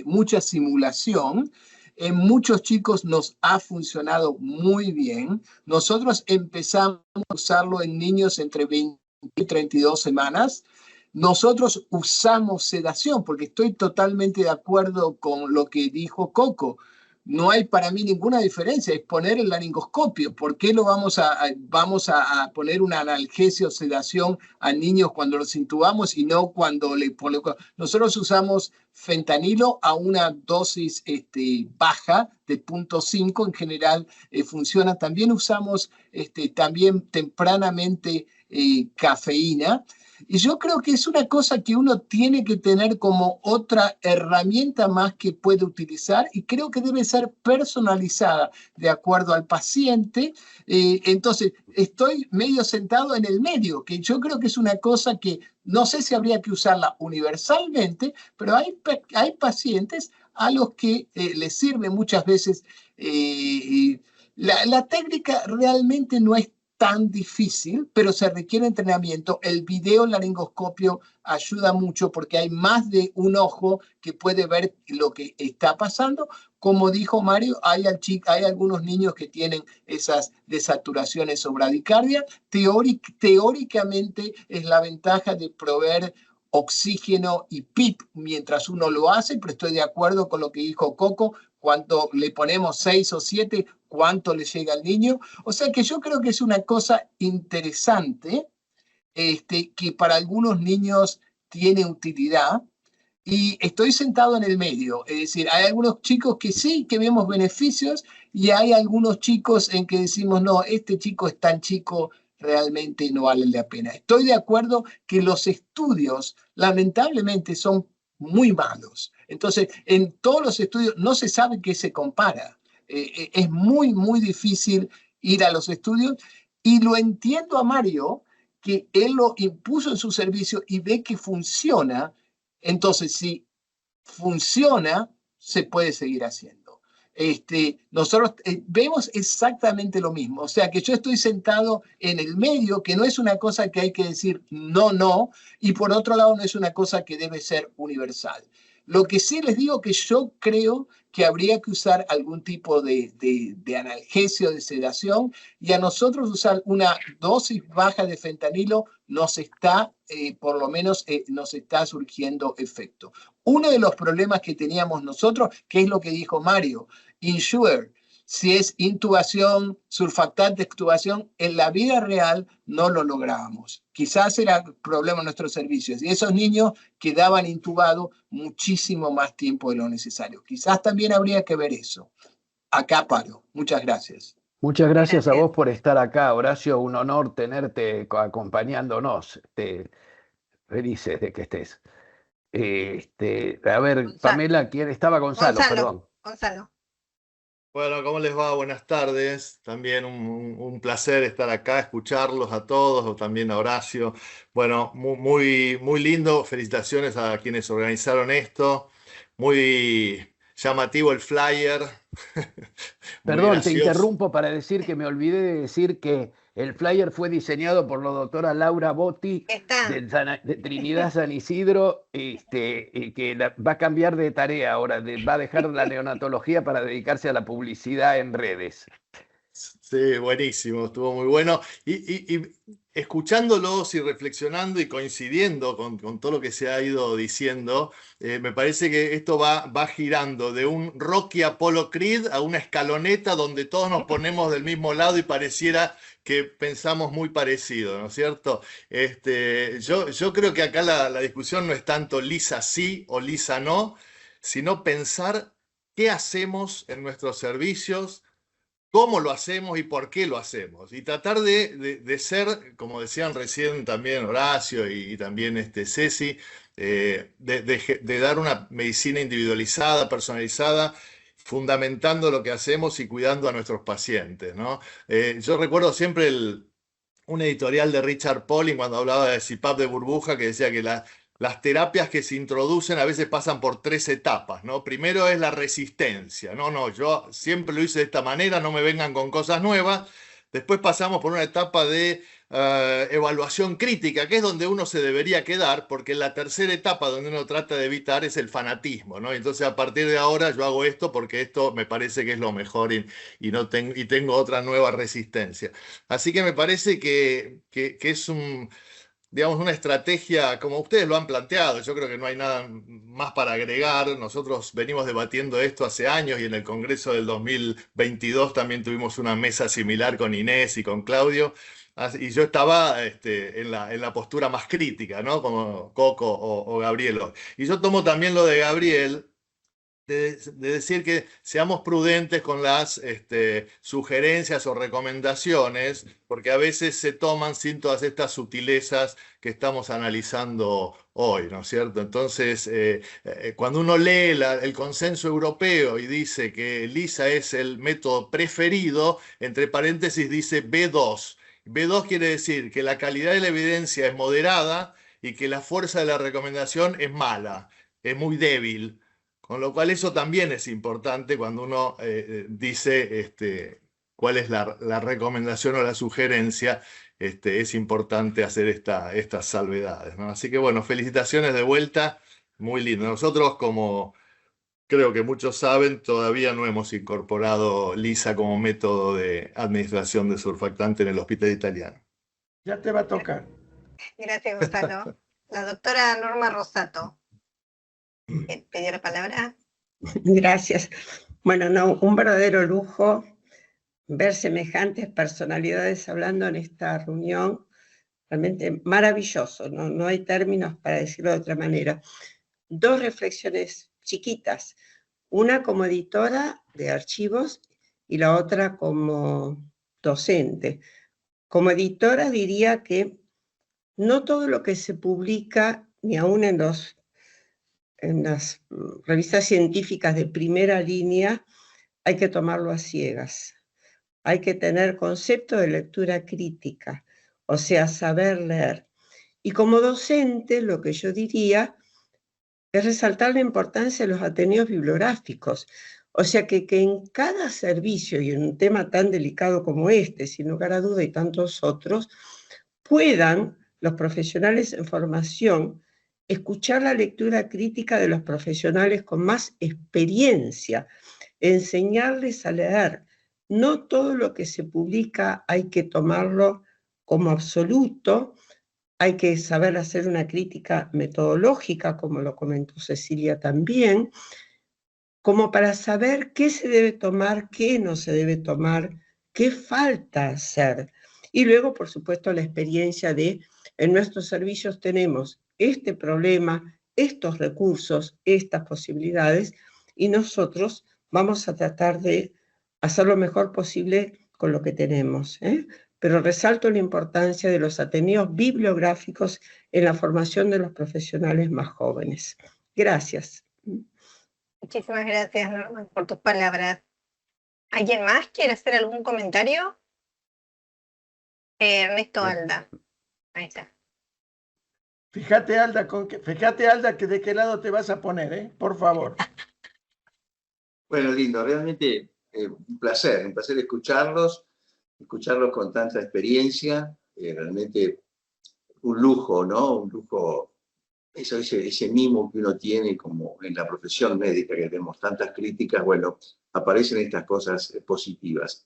mucha simulación. En muchos chicos nos ha funcionado muy bien. Nosotros empezamos a usarlo en niños entre 20 y 32 semanas. Nosotros usamos sedación, porque estoy totalmente de acuerdo con lo que dijo Coco. No hay para mí ninguna diferencia, es poner el laringoscopio. ¿Por qué lo vamos a poner una analgesia o sedación a niños cuando los intubamos y no cuando le ponemos? Nosotros usamos fentanilo a una dosis baja de 0.5, en general funciona. También usamos también tempranamente cafeína. Y yo creo que es una cosa que uno tiene que tener como otra herramienta más que puede utilizar, y creo que debe ser personalizada de acuerdo al paciente. Entonces, estoy medio sentado en el medio, que yo creo que es una cosa que no sé si habría que usarla universalmente, pero hay pacientes a los que les sirve muchas veces. La técnica realmente no es tan difícil, pero se requiere entrenamiento. El videolaringoscopio ayuda mucho porque hay más de un ojo que puede ver lo que está pasando. Como dijo Mario, hay algunos niños que tienen esas desaturaciones o bradicardia. Teóricamente es la ventaja de proveer oxígeno y PIP mientras uno lo hace, pero estoy de acuerdo con lo que dijo Coco. Cuando le ponemos 6 o 7, ¿cuánto le llega al niño? O sea que yo creo que es una cosa interesante, que para algunos niños tiene utilidad, y estoy sentado en el medio. Es decir, hay algunos chicos que sí, que vemos beneficios, y hay algunos chicos en que decimos, no, este chico es tan chico, realmente no vale la pena. Estoy de acuerdo que los estudios, lamentablemente, son muy malos. Entonces, en todos los estudios no se sabe qué se compara. Es muy, muy difícil ir a los estudios, y lo entiendo a Mario, que él lo impuso en su servicio y ve que funciona. Entonces, si funciona, se puede seguir haciendo. Nosotros vemos exactamente lo mismo. O sea, que yo estoy sentado en el medio, que no es una cosa que hay que decir no, no, y por otro lado no es una cosa que debe ser universal. Lo que sí les digo que yo creo que habría que usar algún tipo de analgesia o de sedación, y a nosotros usar una dosis baja de fentanilo nos está, por lo menos, nos está surgiendo efecto. Uno de los problemas que teníamos nosotros, que es lo que dijo Mario, Insure, si es intubación, surfactante, extubación, en la vida real no lo lográbamos. Quizás era el problema de nuestros servicios, y esos niños quedaban intubados muchísimo más tiempo de lo necesario. Quizás también habría que ver eso. Acá paro. Muchas gracias. Muchas gracias a vos por estar acá, Horacio. Un honor tenerte acompañándonos. Felices de que estés. A ver, Gonzalo. Pamela, ¿quién estaba? Gonzalo, perdón. Gonzalo. Bueno, ¿cómo les va? Buenas tardes. También un placer estar acá, escucharlos a todos, o también a Horacio. Bueno, muy lindo. Felicitaciones a quienes organizaron esto. Muy llamativo el flyer. Muy Perdón, te gracioso. interrumpo para decir que me olvidé de decir que el flyer fue diseñado por la doctora Laura Botti Está. de Trinidad San Isidro, que va a cambiar de tarea ahora, va a dejar la neonatología para dedicarse a la publicidad en redes. Sí, buenísimo, estuvo muy bueno. Y escuchándolos y reflexionando y coincidiendo con todo lo que se ha ido diciendo, me parece que esto va girando de un Rocky Apollo Creed a una escaloneta donde todos nos ponemos del mismo lado y pareciera que pensamos muy parecido, ¿no es cierto? Yo creo que acá la discusión no es tanto Lisa sí o Lisa no, sino pensar qué hacemos en nuestros servicios, cómo lo hacemos y por qué lo hacemos. Y tratar de ser, como decían recién también Horacio y también Ceci, de dar una medicina individualizada, personalizada, fundamentando lo que hacemos y cuidando a nuestros pacientes, ¿no? Yo recuerdo siempre un editorial de Richard Pauling cuando hablaba de CPAP de burbuja, que decía que las terapias que se introducen a veces pasan por 3 etapas, ¿no? Primero es la resistencia. No, yo siempre lo hice de esta manera, no me vengan con cosas nuevas. Después pasamos por una etapa de evaluación crítica, que es donde uno se debería quedar, porque la tercera etapa donde uno trata de evitar es el fanatismo, ¿no? Entonces, a partir de ahora yo hago esto porque esto me parece que es lo mejor y tengo otra nueva resistencia. Así que me parece que es digamos, una estrategia como ustedes lo han planteado. Yo creo que no hay nada más para agregar. Nosotros venimos debatiendo esto hace años y en el Congreso del 2022 también tuvimos una mesa similar con Inés y con Claudio. Y yo estaba en la postura más crítica, ¿no? Como Coco o Gabriel. Y yo tomo también lo de Gabriel, de decir que seamos prudentes con las sugerencias o recomendaciones, porque a veces se toman sin todas estas sutilezas que estamos analizando hoy, ¿no es cierto? Entonces, cuando uno lee el consenso europeo y dice que LISA es el método preferido, entre paréntesis dice B2. B2 quiere decir que la calidad de la evidencia es moderada y que la fuerza de la recomendación es mala, es muy débil. Con lo cual eso también es importante cuando uno dice cuál es la recomendación o la sugerencia. Es importante hacer estas salvedades, ¿no? Así que bueno, felicitaciones de vuelta, muy lindo. Nosotros, como creo que muchos saben, todavía no hemos incorporado LISA como método de administración de surfactante en el hospital italiano. Ya te va a tocar. Gracias, Gonzalo. La doctora Norma Rosato pidió la palabra. Gracias. Bueno, no, un verdadero lujo ver semejantes personalidades hablando en esta reunión. Realmente maravilloso, no hay términos para decirlo de otra manera. 2 reflexiones chiquitas, una como editora de archivos y la otra como docente. Como editora diría que no todo lo que se publica, ni aún en las revistas científicas de primera línea, hay que tomarlo a ciegas. Hay que tener concepto de lectura crítica, o sea, saber leer. Y como docente, lo que yo diría es resaltar la importancia de los ateneos bibliográficos. O sea, que en cada servicio, y en un tema tan delicado como este, sin lugar a duda y tantos otros, puedan los profesionales en formación escuchar la lectura crítica de los profesionales con más experiencia, enseñarles a leer. No todo lo que se publica hay que tomarlo como absoluto, hay que saber hacer una crítica metodológica, como lo comentó Cecilia también, como para saber qué se debe tomar, qué no se debe tomar, qué falta hacer. Y luego, por supuesto, la experiencia de, en nuestros servicios tenemos este problema, estos recursos, estas posibilidades, y nosotros vamos a tratar de hacer lo mejor posible con lo que tenemos, ¿eh? Pero resalto la importancia de los ateneos bibliográficos en la formación de los profesionales más jóvenes. Gracias. Muchísimas gracias, Norma, por tus palabras. ¿Alguien más quiere hacer algún comentario? Ernesto Alda. Ahí está. Fíjate, Alda, que de qué lado te vas a poner, por favor. Bueno, lindo, realmente un placer escucharlos con tanta experiencia, realmente un lujo, ¿no? Un lujo, ese mimo que uno tiene como en la profesión médica, que tenemos tantas críticas, bueno, aparecen estas cosas positivas.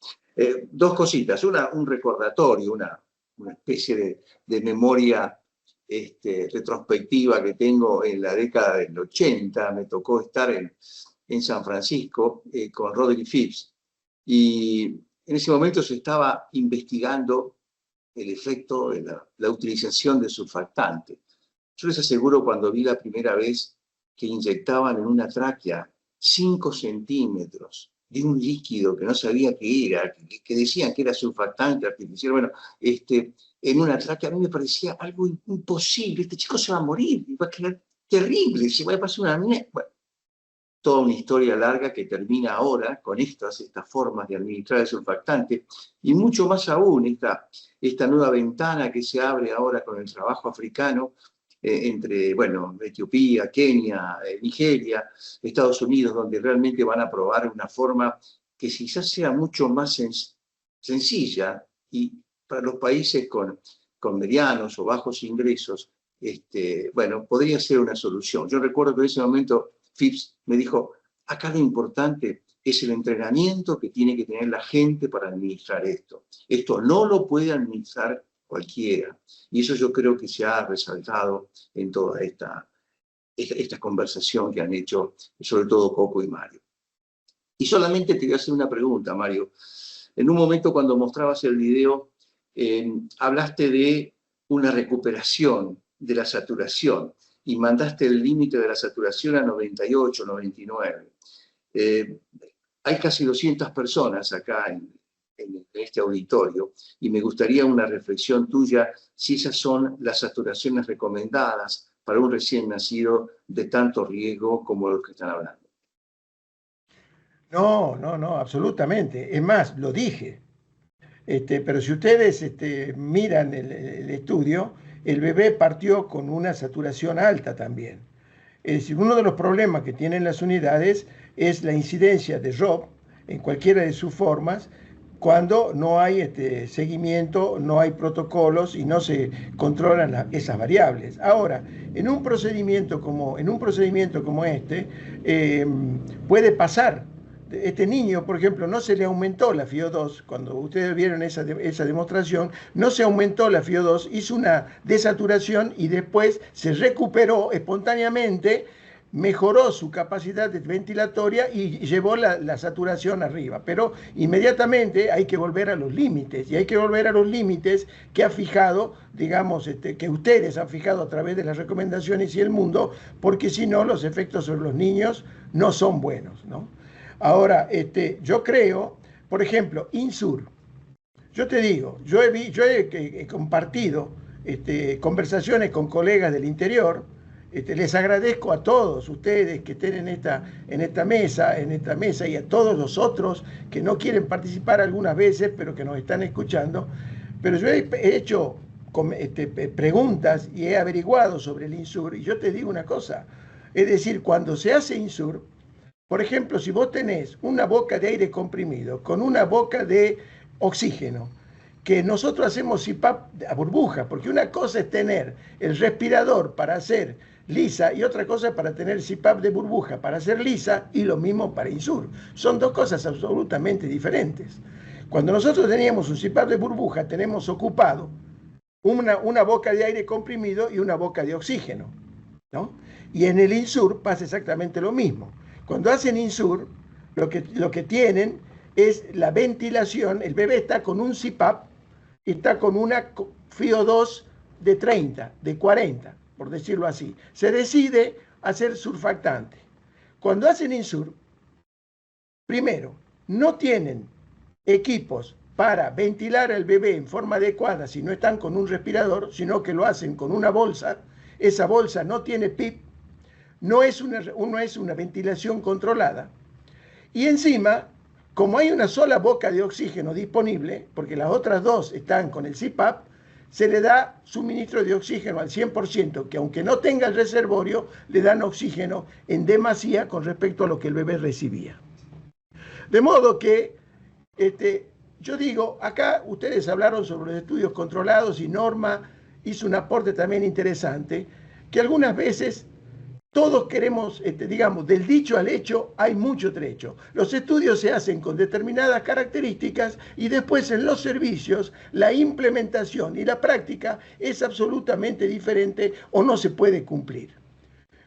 Dos cositas, un recordatorio, una especie de memoria retrospectiva que tengo en la década del 80, me tocó estar en San Francisco con Roderick Phipps, y en ese momento se estaba investigando el efecto de la utilización de surfactante. Yo les aseguro, cuando vi la primera vez que inyectaban en una tráquea 5 centímetros de un líquido que no sabía qué era, que decían que era surfactante artificial, bueno, en una tráquea, a mí me parecía algo imposible. Este chico se va a morir, va a quedar terrible, se va a pasar una mierda. Bueno, toda una historia larga que termina ahora con estas formas de administrar el surfactante, y mucho más aún esta nueva ventana que se abre ahora con el trabajo africano entre, bueno, Etiopía, Kenia, Nigeria, Estados Unidos, donde realmente van a probar una forma que quizás sea mucho más sencilla, y para los países con medianos o bajos ingresos, bueno, podría ser una solución. Yo recuerdo que en ese momento Phipps me dijo, acá lo importante es el entrenamiento que tiene que tener la gente para administrar esto. Esto no lo puede administrar cualquiera. Y eso yo creo que se ha resaltado en toda esta conversación que han hecho, sobre todo Coco y Mario. Y solamente te voy a hacer una pregunta, Mario. En un momento, cuando mostrabas el video, hablaste de una recuperación de la saturación y mandaste el límite de la saturación a 98, 99. Hay casi 200 personas acá en este auditorio, y me gustaría una reflexión tuya si esas son las saturaciones recomendadas para un recién nacido de tanto riesgo como los que están hablando. No, absolutamente. Es más, lo dije. Pero si ustedes miran el estudio, el bebé partió con una saturación alta también. Es decir, uno de los problemas que tienen las unidades es la incidencia de ROP en cualquiera de sus formas, cuando no hay seguimiento, no hay protocolos y no se controlan esas variables. Ahora, en un procedimiento como este, puede pasar. Este niño, por ejemplo, no se le aumentó la FiO2, cuando ustedes vieron esa demostración, no se aumentó la FiO2, hizo una desaturación y después se recuperó espontáneamente, mejoró su capacidad ventilatoria y llevó la saturación arriba. Pero inmediatamente hay que volver a los límites, y hay que volver a los límites que ha fijado, digamos, que ustedes han fijado a través de las recomendaciones y el mundo, porque si no, los efectos sobre los niños no son buenos, ¿no? Ahora, yo creo, por ejemplo, INSUR. Yo te digo, yo he compartido conversaciones con colegas del interior. Les agradezco a todos ustedes que estén en esta mesa, y a todos los otros que no quieren participar algunas veces, pero que nos están escuchando. Pero yo he hecho preguntas y he averiguado sobre el INSUR, y yo te digo una cosa. Es decir, cuando se hace INSUR, por ejemplo, si vos tenés una boca de aire comprimido con una boca de oxígeno, que nosotros hacemos CPAP a burbuja, porque una cosa es tener el respirador para hacer lisa y otra cosa es para tener CPAP de burbuja para hacer lisa, y lo mismo para INSUR. Son dos cosas absolutamente diferentes. Cuando nosotros teníamos un CPAP de burbuja, tenemos ocupado una boca de aire comprimido y una boca de oxígeno, ¿no? Y en el INSUR pasa exactamente lo mismo. Cuando hacen INSUR, lo que tienen es la ventilación. El bebé está con un CPAP y está con una FiO2 de 30, de 40, por decirlo así. Se decide hacer surfactante. Cuando hacen INSUR, primero, no tienen equipos para ventilar al bebé en forma adecuada si no están con un respirador, sino que lo hacen con una bolsa. Esa bolsa no tiene PIP. No es una ventilación controlada. Y encima Como hay una sola boca de oxígeno disponible, porque las otras dos están con el CPAP, se le da suministro de oxígeno al 100%, que aunque no tenga el reservorio, le dan oxígeno en demasía con respecto a lo que el bebé recibía. De modo que, yo digo, acá ustedes hablaron sobre los estudios controlados y Norma hizo un aporte también interesante, que algunas veces todos queremos, digamos, del dicho al hecho hay mucho trecho. Los estudios se hacen con determinadas características y después en los servicios la implementación y la práctica es absolutamente diferente o no se puede cumplir.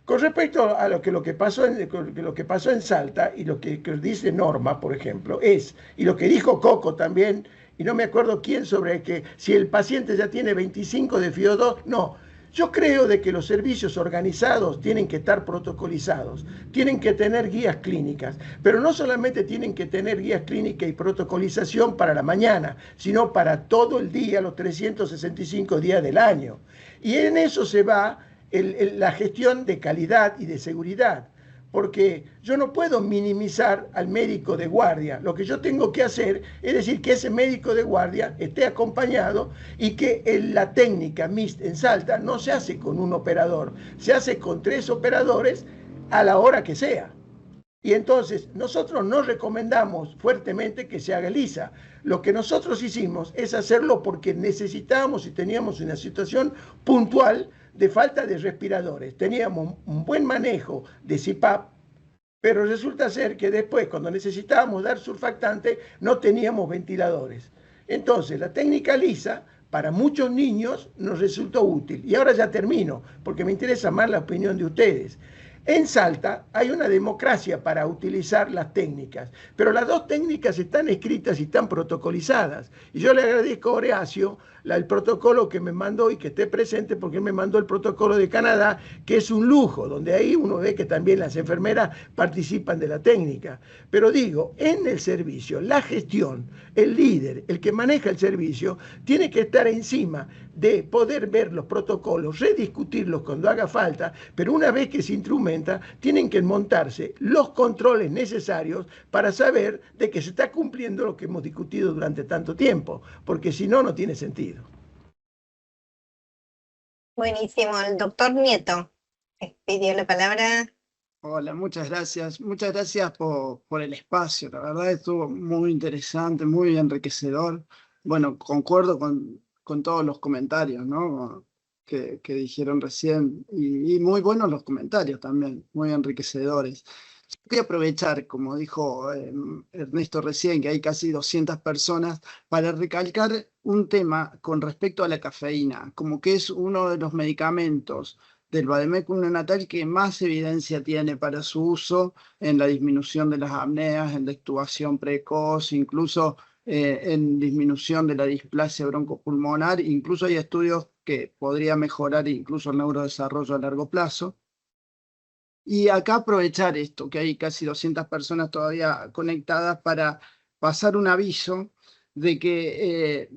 Con respecto a lo que pasó en Salta y lo que dice Norma, por ejemplo, y lo que dijo Coco también, y no me acuerdo quién, sobre que si el paciente ya tiene 25 de FIO2, no. Yo creo de que los servicios organizados tienen que estar protocolizados, tienen que tener guías clínicas, pero no solamente tienen que tener guías clínicas y protocolización para la mañana, sino para todo el día, los 365 días del año. Y en eso se va la gestión de calidad y de seguridad, porque yo no puedo minimizar al médico de guardia. Lo que yo tengo que hacer es decir que ese médico de guardia esté acompañado y que la técnica MIST en Salta no se hace con un operador, se hace con 3 operadores a la hora que sea. Y entonces nosotros no recomendamos fuertemente que se haga LISA. Lo que nosotros hicimos es hacerlo porque necesitábamos y teníamos una situación puntual de falta de respiradores. Teníamos un buen manejo de CPAP, pero resulta ser que después, cuando necesitábamos dar surfactante, no teníamos ventiladores. Entonces, la técnica LISA, para muchos niños, nos resultó útil. Y ahora ya termino, porque me interesa más la opinión de ustedes. En Salta hay una democracia para utilizar las técnicas, pero las 2 técnicas están escritas y están protocolizadas. Y yo le agradezco a Horacio el protocolo que me mandó y que esté presente, porque él me mandó el protocolo de Canadá, que es un lujo, donde ahí uno ve que también las enfermeras participan de la técnica. Pero digo, en el servicio, la gestión, el líder, el que maneja el servicio, tiene que estar encima de poder ver los protocolos, rediscutirlos cuando haga falta, pero una vez que se instrumenta, tienen que montarse los controles necesarios para saber de que se está cumpliendo lo que hemos discutido durante tanto tiempo, porque si no, no tiene sentido. Buenísimo. El doctor Nieto pidió la palabra. Hola, muchas gracias. Muchas gracias por el espacio. La verdad estuvo muy interesante, muy enriquecedor. Bueno, concuerdo con todos los comentarios, ¿no? que dijeron recién, y muy buenos los comentarios también, muy enriquecedores. Voy a aprovechar, como dijo Ernesto recién, que hay casi 200 personas, para recalcar un tema con respecto a la cafeína, como que es uno de los medicamentos del vádemecum neonatal que más evidencia tiene para su uso en la disminución de las apneas, en la extubación precoz, incluso en disminución de la displasia broncopulmonar. Incluso hay estudios que podría mejorar incluso el neurodesarrollo a largo plazo. Y acá aprovechar esto, que hay casi 200 personas todavía conectadas, para pasar un aviso de que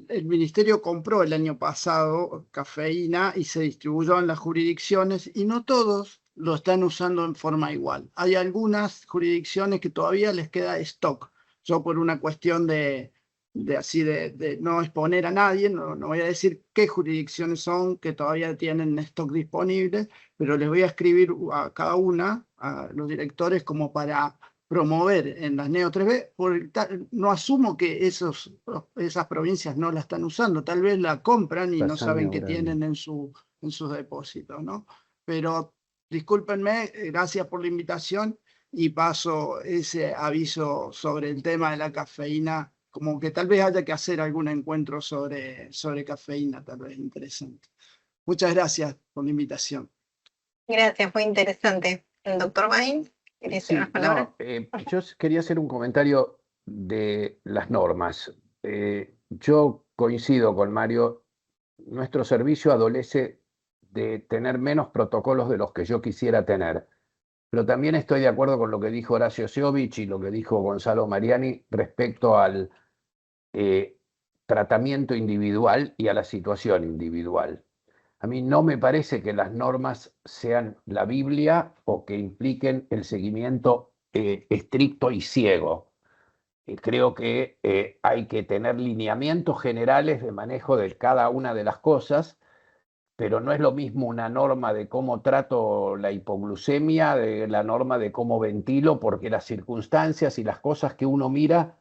el Ministerio compró el año pasado cafeína y se distribuyó en las jurisdicciones, y no todos lo están usando en forma igual. Hay algunas jurisdicciones que todavía les queda stock. Yo, por una cuestión de no exponer a nadie, no voy a decir qué jurisdicciones son que todavía tienen stock disponible, pero les voy a escribir a cada una, a los directores, como para promover en las Neo 3B. No asumo que esas provincias no la están usando, tal vez la compran y no saben qué tienen en sus depósitos, ¿no? Pero discúlpenme, gracias por la invitación, y paso ese aviso sobre el tema de la cafeína, como que tal vez haya que hacer algún encuentro sobre cafeína, tal vez interesante. Muchas gracias por la invitación. Gracias, muy interesante. El doctor Bain, ¿quería decir unas palabras? Yo quería hacer un comentario de las normas. Yo coincido con Mario, nuestro servicio adolece de tener menos protocolos de los que yo quisiera tener. Pero también estoy de acuerdo con lo que dijo Horacio Siovich y lo que dijo Gonzalo Mariani respecto al tratamiento individual y a la situación individual. A mí no me parece que las normas sean la Biblia o que impliquen el seguimiento estricto y ciego. creo que hay que tener lineamientos generales de manejo de cada una de las cosas, pero no es lo mismo una norma de cómo trato la hipoglucemia, de la norma de cómo ventilo, porque las circunstancias y las cosas que uno mira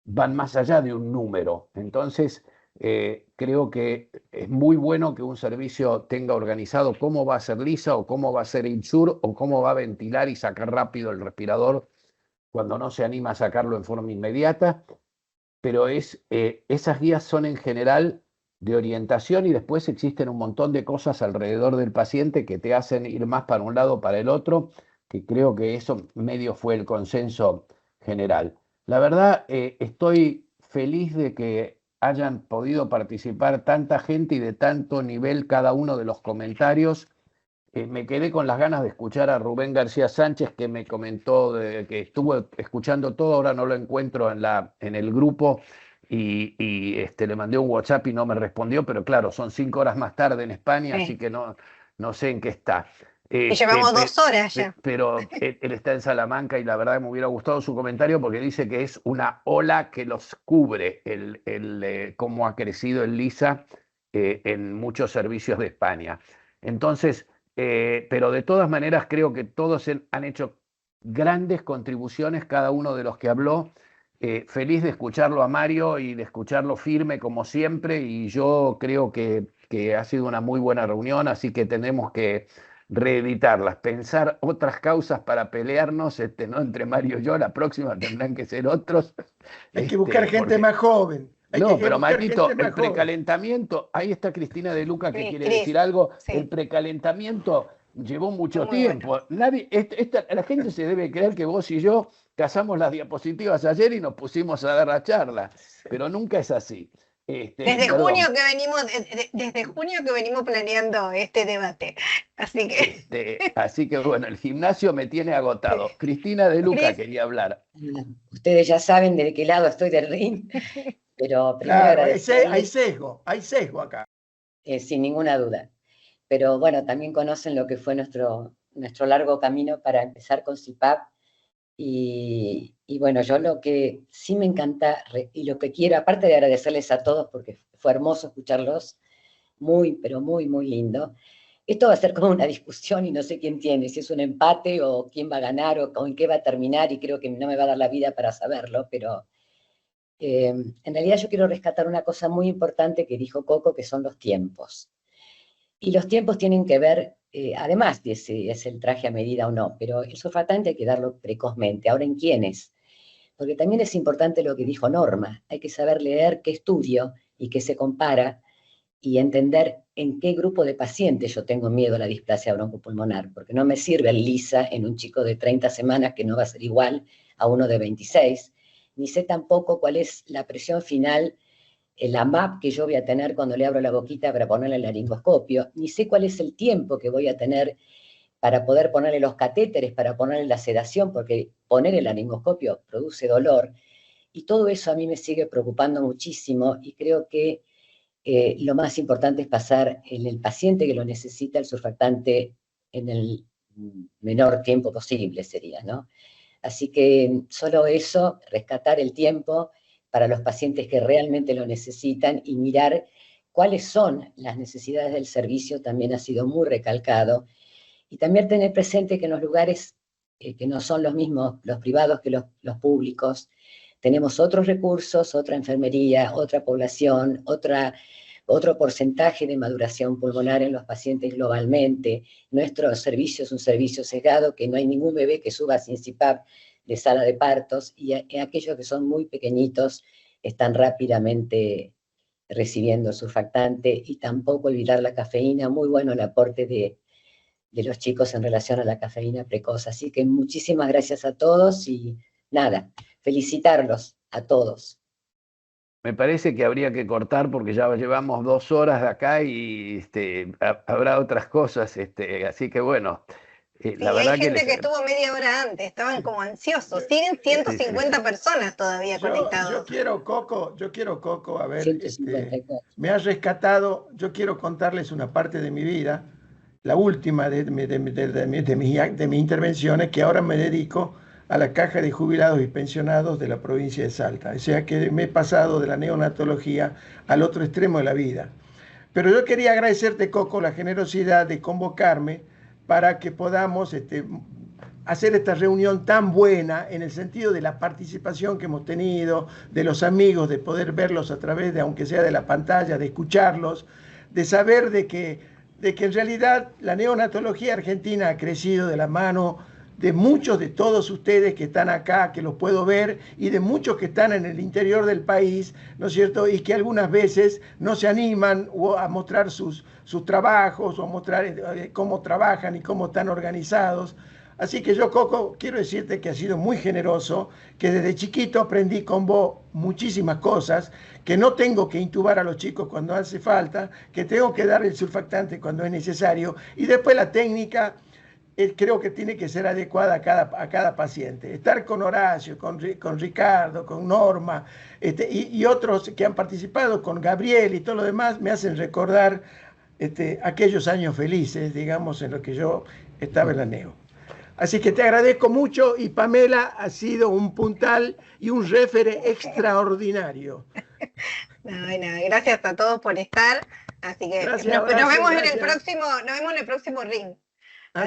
van más allá de un número. Entonces, creo que es muy bueno que un servicio tenga organizado cómo va a ser lisa o cómo va a ser insure o cómo va a ventilar y sacar rápido el respirador cuando no se anima a sacarlo en forma inmediata, pero esas guías son en general de orientación y después existen un montón de cosas alrededor del paciente que te hacen ir más para un lado o para el otro, que creo que eso medio fue el consenso general. La verdad, estoy feliz de que hayan podido participar tanta gente y de tanto nivel cada uno de los comentarios. Me quedé con las ganas de escuchar a Rubén García Sánchez, que me comentó que estuvo escuchando todo, ahora no lo encuentro en el grupo, y le mandé un WhatsApp y no me respondió, pero claro, son 5 horas más tarde en España, Sí. así que no sé en qué está. Y llevamos 2 horas ya. Pero él está en Salamanca y la verdad me hubiera gustado su comentario porque dice que es una ola que los cubre, cómo ha crecido el LISA en muchos servicios de España. Entonces, pero de todas maneras creo que todos han hecho grandes contribuciones, cada uno de los que habló. Feliz de escucharlo a Mario y de escucharlo firme como siempre, y yo creo que ha sido una muy buena reunión, así que tenemos que reeditarlas, pensar otras causas para pelearnos, no entre Mario y yo, la próxima tendrán que ser otros. Hay que buscar gente porque... más joven. No, pero Marito, el precalentamiento, ahí está Cristina de Luca que quiere decir algo. Sí. El precalentamiento llevó mucho tiempo. Bueno. La gente se debe creer que vos y yo cazamos las diapositivas ayer y nos pusimos a dar la charla, pero nunca es así. Desde junio que venimos planeando este debate. Así que bueno, el gimnasio me tiene agotado. Cristina de Luca quería hablar. Ustedes ya saben de qué lado estoy del ring. Pero claro, hay sesgo acá. Sin ninguna duda. Pero bueno, también conocen lo que fue nuestro largo camino para empezar con CIPAP. Y bueno, yo lo que sí me encanta y lo que quiero, aparte de agradecerles a todos porque fue hermoso escucharlos, muy, pero muy, muy lindo. Esto va a ser como una discusión y no sé quién tiene, si es un empate o quién va a ganar o en qué va a terminar, y creo que no me va a dar la vida para saberlo, pero... en realidad yo quiero rescatar una cosa muy importante que dijo Coco, que son los tiempos. Y los tiempos tienen que ver, además de si es el traje a medida o no, pero el surfactante hay que darlo precozmente. Ahora, ¿en quiénes? Porque también es importante lo que dijo Norma. Hay que saber leer qué estudio y qué se compara y entender en qué grupo de pacientes yo tengo miedo a la displasia broncopulmonar, porque no me sirve el LISA en un chico de 30 semanas que no va a ser igual a uno de 26, ni sé tampoco cuál es la presión final, la MAP que yo voy a tener cuando le abro la boquita para ponerle el laringoscopio, ni sé cuál es el tiempo que voy a tener para poder ponerle los catéteres, para ponerle la sedación, porque poner el laringoscopio produce dolor, y todo eso a mí me sigue preocupando muchísimo, y creo que lo más importante es pasar en el paciente que lo necesita el surfactante en el menor tiempo posible, sería, ¿no? Así que solo eso, rescatar el tiempo para los pacientes que realmente lo necesitan y mirar cuáles son las necesidades del servicio también ha sido muy recalcado. Y también tener presente que en los lugares que no son los mismos, los privados que los públicos, tenemos otros recursos, otra enfermería, otra población, otro porcentaje de maduración pulmonar en los pacientes globalmente. Nuestro servicio es un servicio sesgado, que no hay ningún bebé que suba sin CIPAP de sala de partos, y aquellos que son muy pequeñitos están rápidamente recibiendo surfactante, y tampoco olvidar la cafeína, muy bueno el aporte de los chicos en relación a la cafeína precoz. Así que muchísimas gracias a todos y nada, felicitarlos a todos. Me parece que habría que cortar porque ya llevamos 2 horas de acá y habrá otras cosas, así que bueno. La verdad hay gente que estuvo media hora antes, estaban como ansiosos. Siguen 150 personas todavía conectados. Yo quiero, Coco, a ver, me has rescatado, yo quiero contarles una parte de mi vida, la última de mis intervenciones, que ahora me dedico a la Caja de Jubilados y Pensionados de la provincia de Salta. O sea que me he pasado de la neonatología al otro extremo de la vida. Pero yo quería agradecerte, Coco, la generosidad de convocarme para que podamos hacer esta reunión tan buena en el sentido de la participación que hemos tenido, de los amigos, de poder verlos a través de, aunque sea de la pantalla, de escucharlos, de saber de que en realidad la neonatología argentina ha crecido de la mano de muchos de todos ustedes que están acá, que los puedo ver, y de muchos que están en el interior del país, ¿no es cierto? Y que algunas veces no se animan a mostrar sus trabajos, o a mostrar cómo trabajan y cómo están organizados. Así que yo, Coco, quiero decirte que has sido muy generoso, que desde chiquito aprendí con vos muchísimas cosas, que no tengo que intubar a los chicos cuando hace falta, que tengo que dar el surfactante cuando es necesario, y después la técnica creo que tiene que ser adecuada a cada paciente. Estar con Horacio, con Ricardo, con Norma, y otros que han participado, con Gabriel y todo lo demás, me hacen recordar aquellos años felices, digamos, en los que yo estaba en la neo. Así que te agradezco mucho, y Pamela ha sido un puntal y un réfere extraordinario. Gracias a todos por estar. Así que nos vemos en el próximo ring.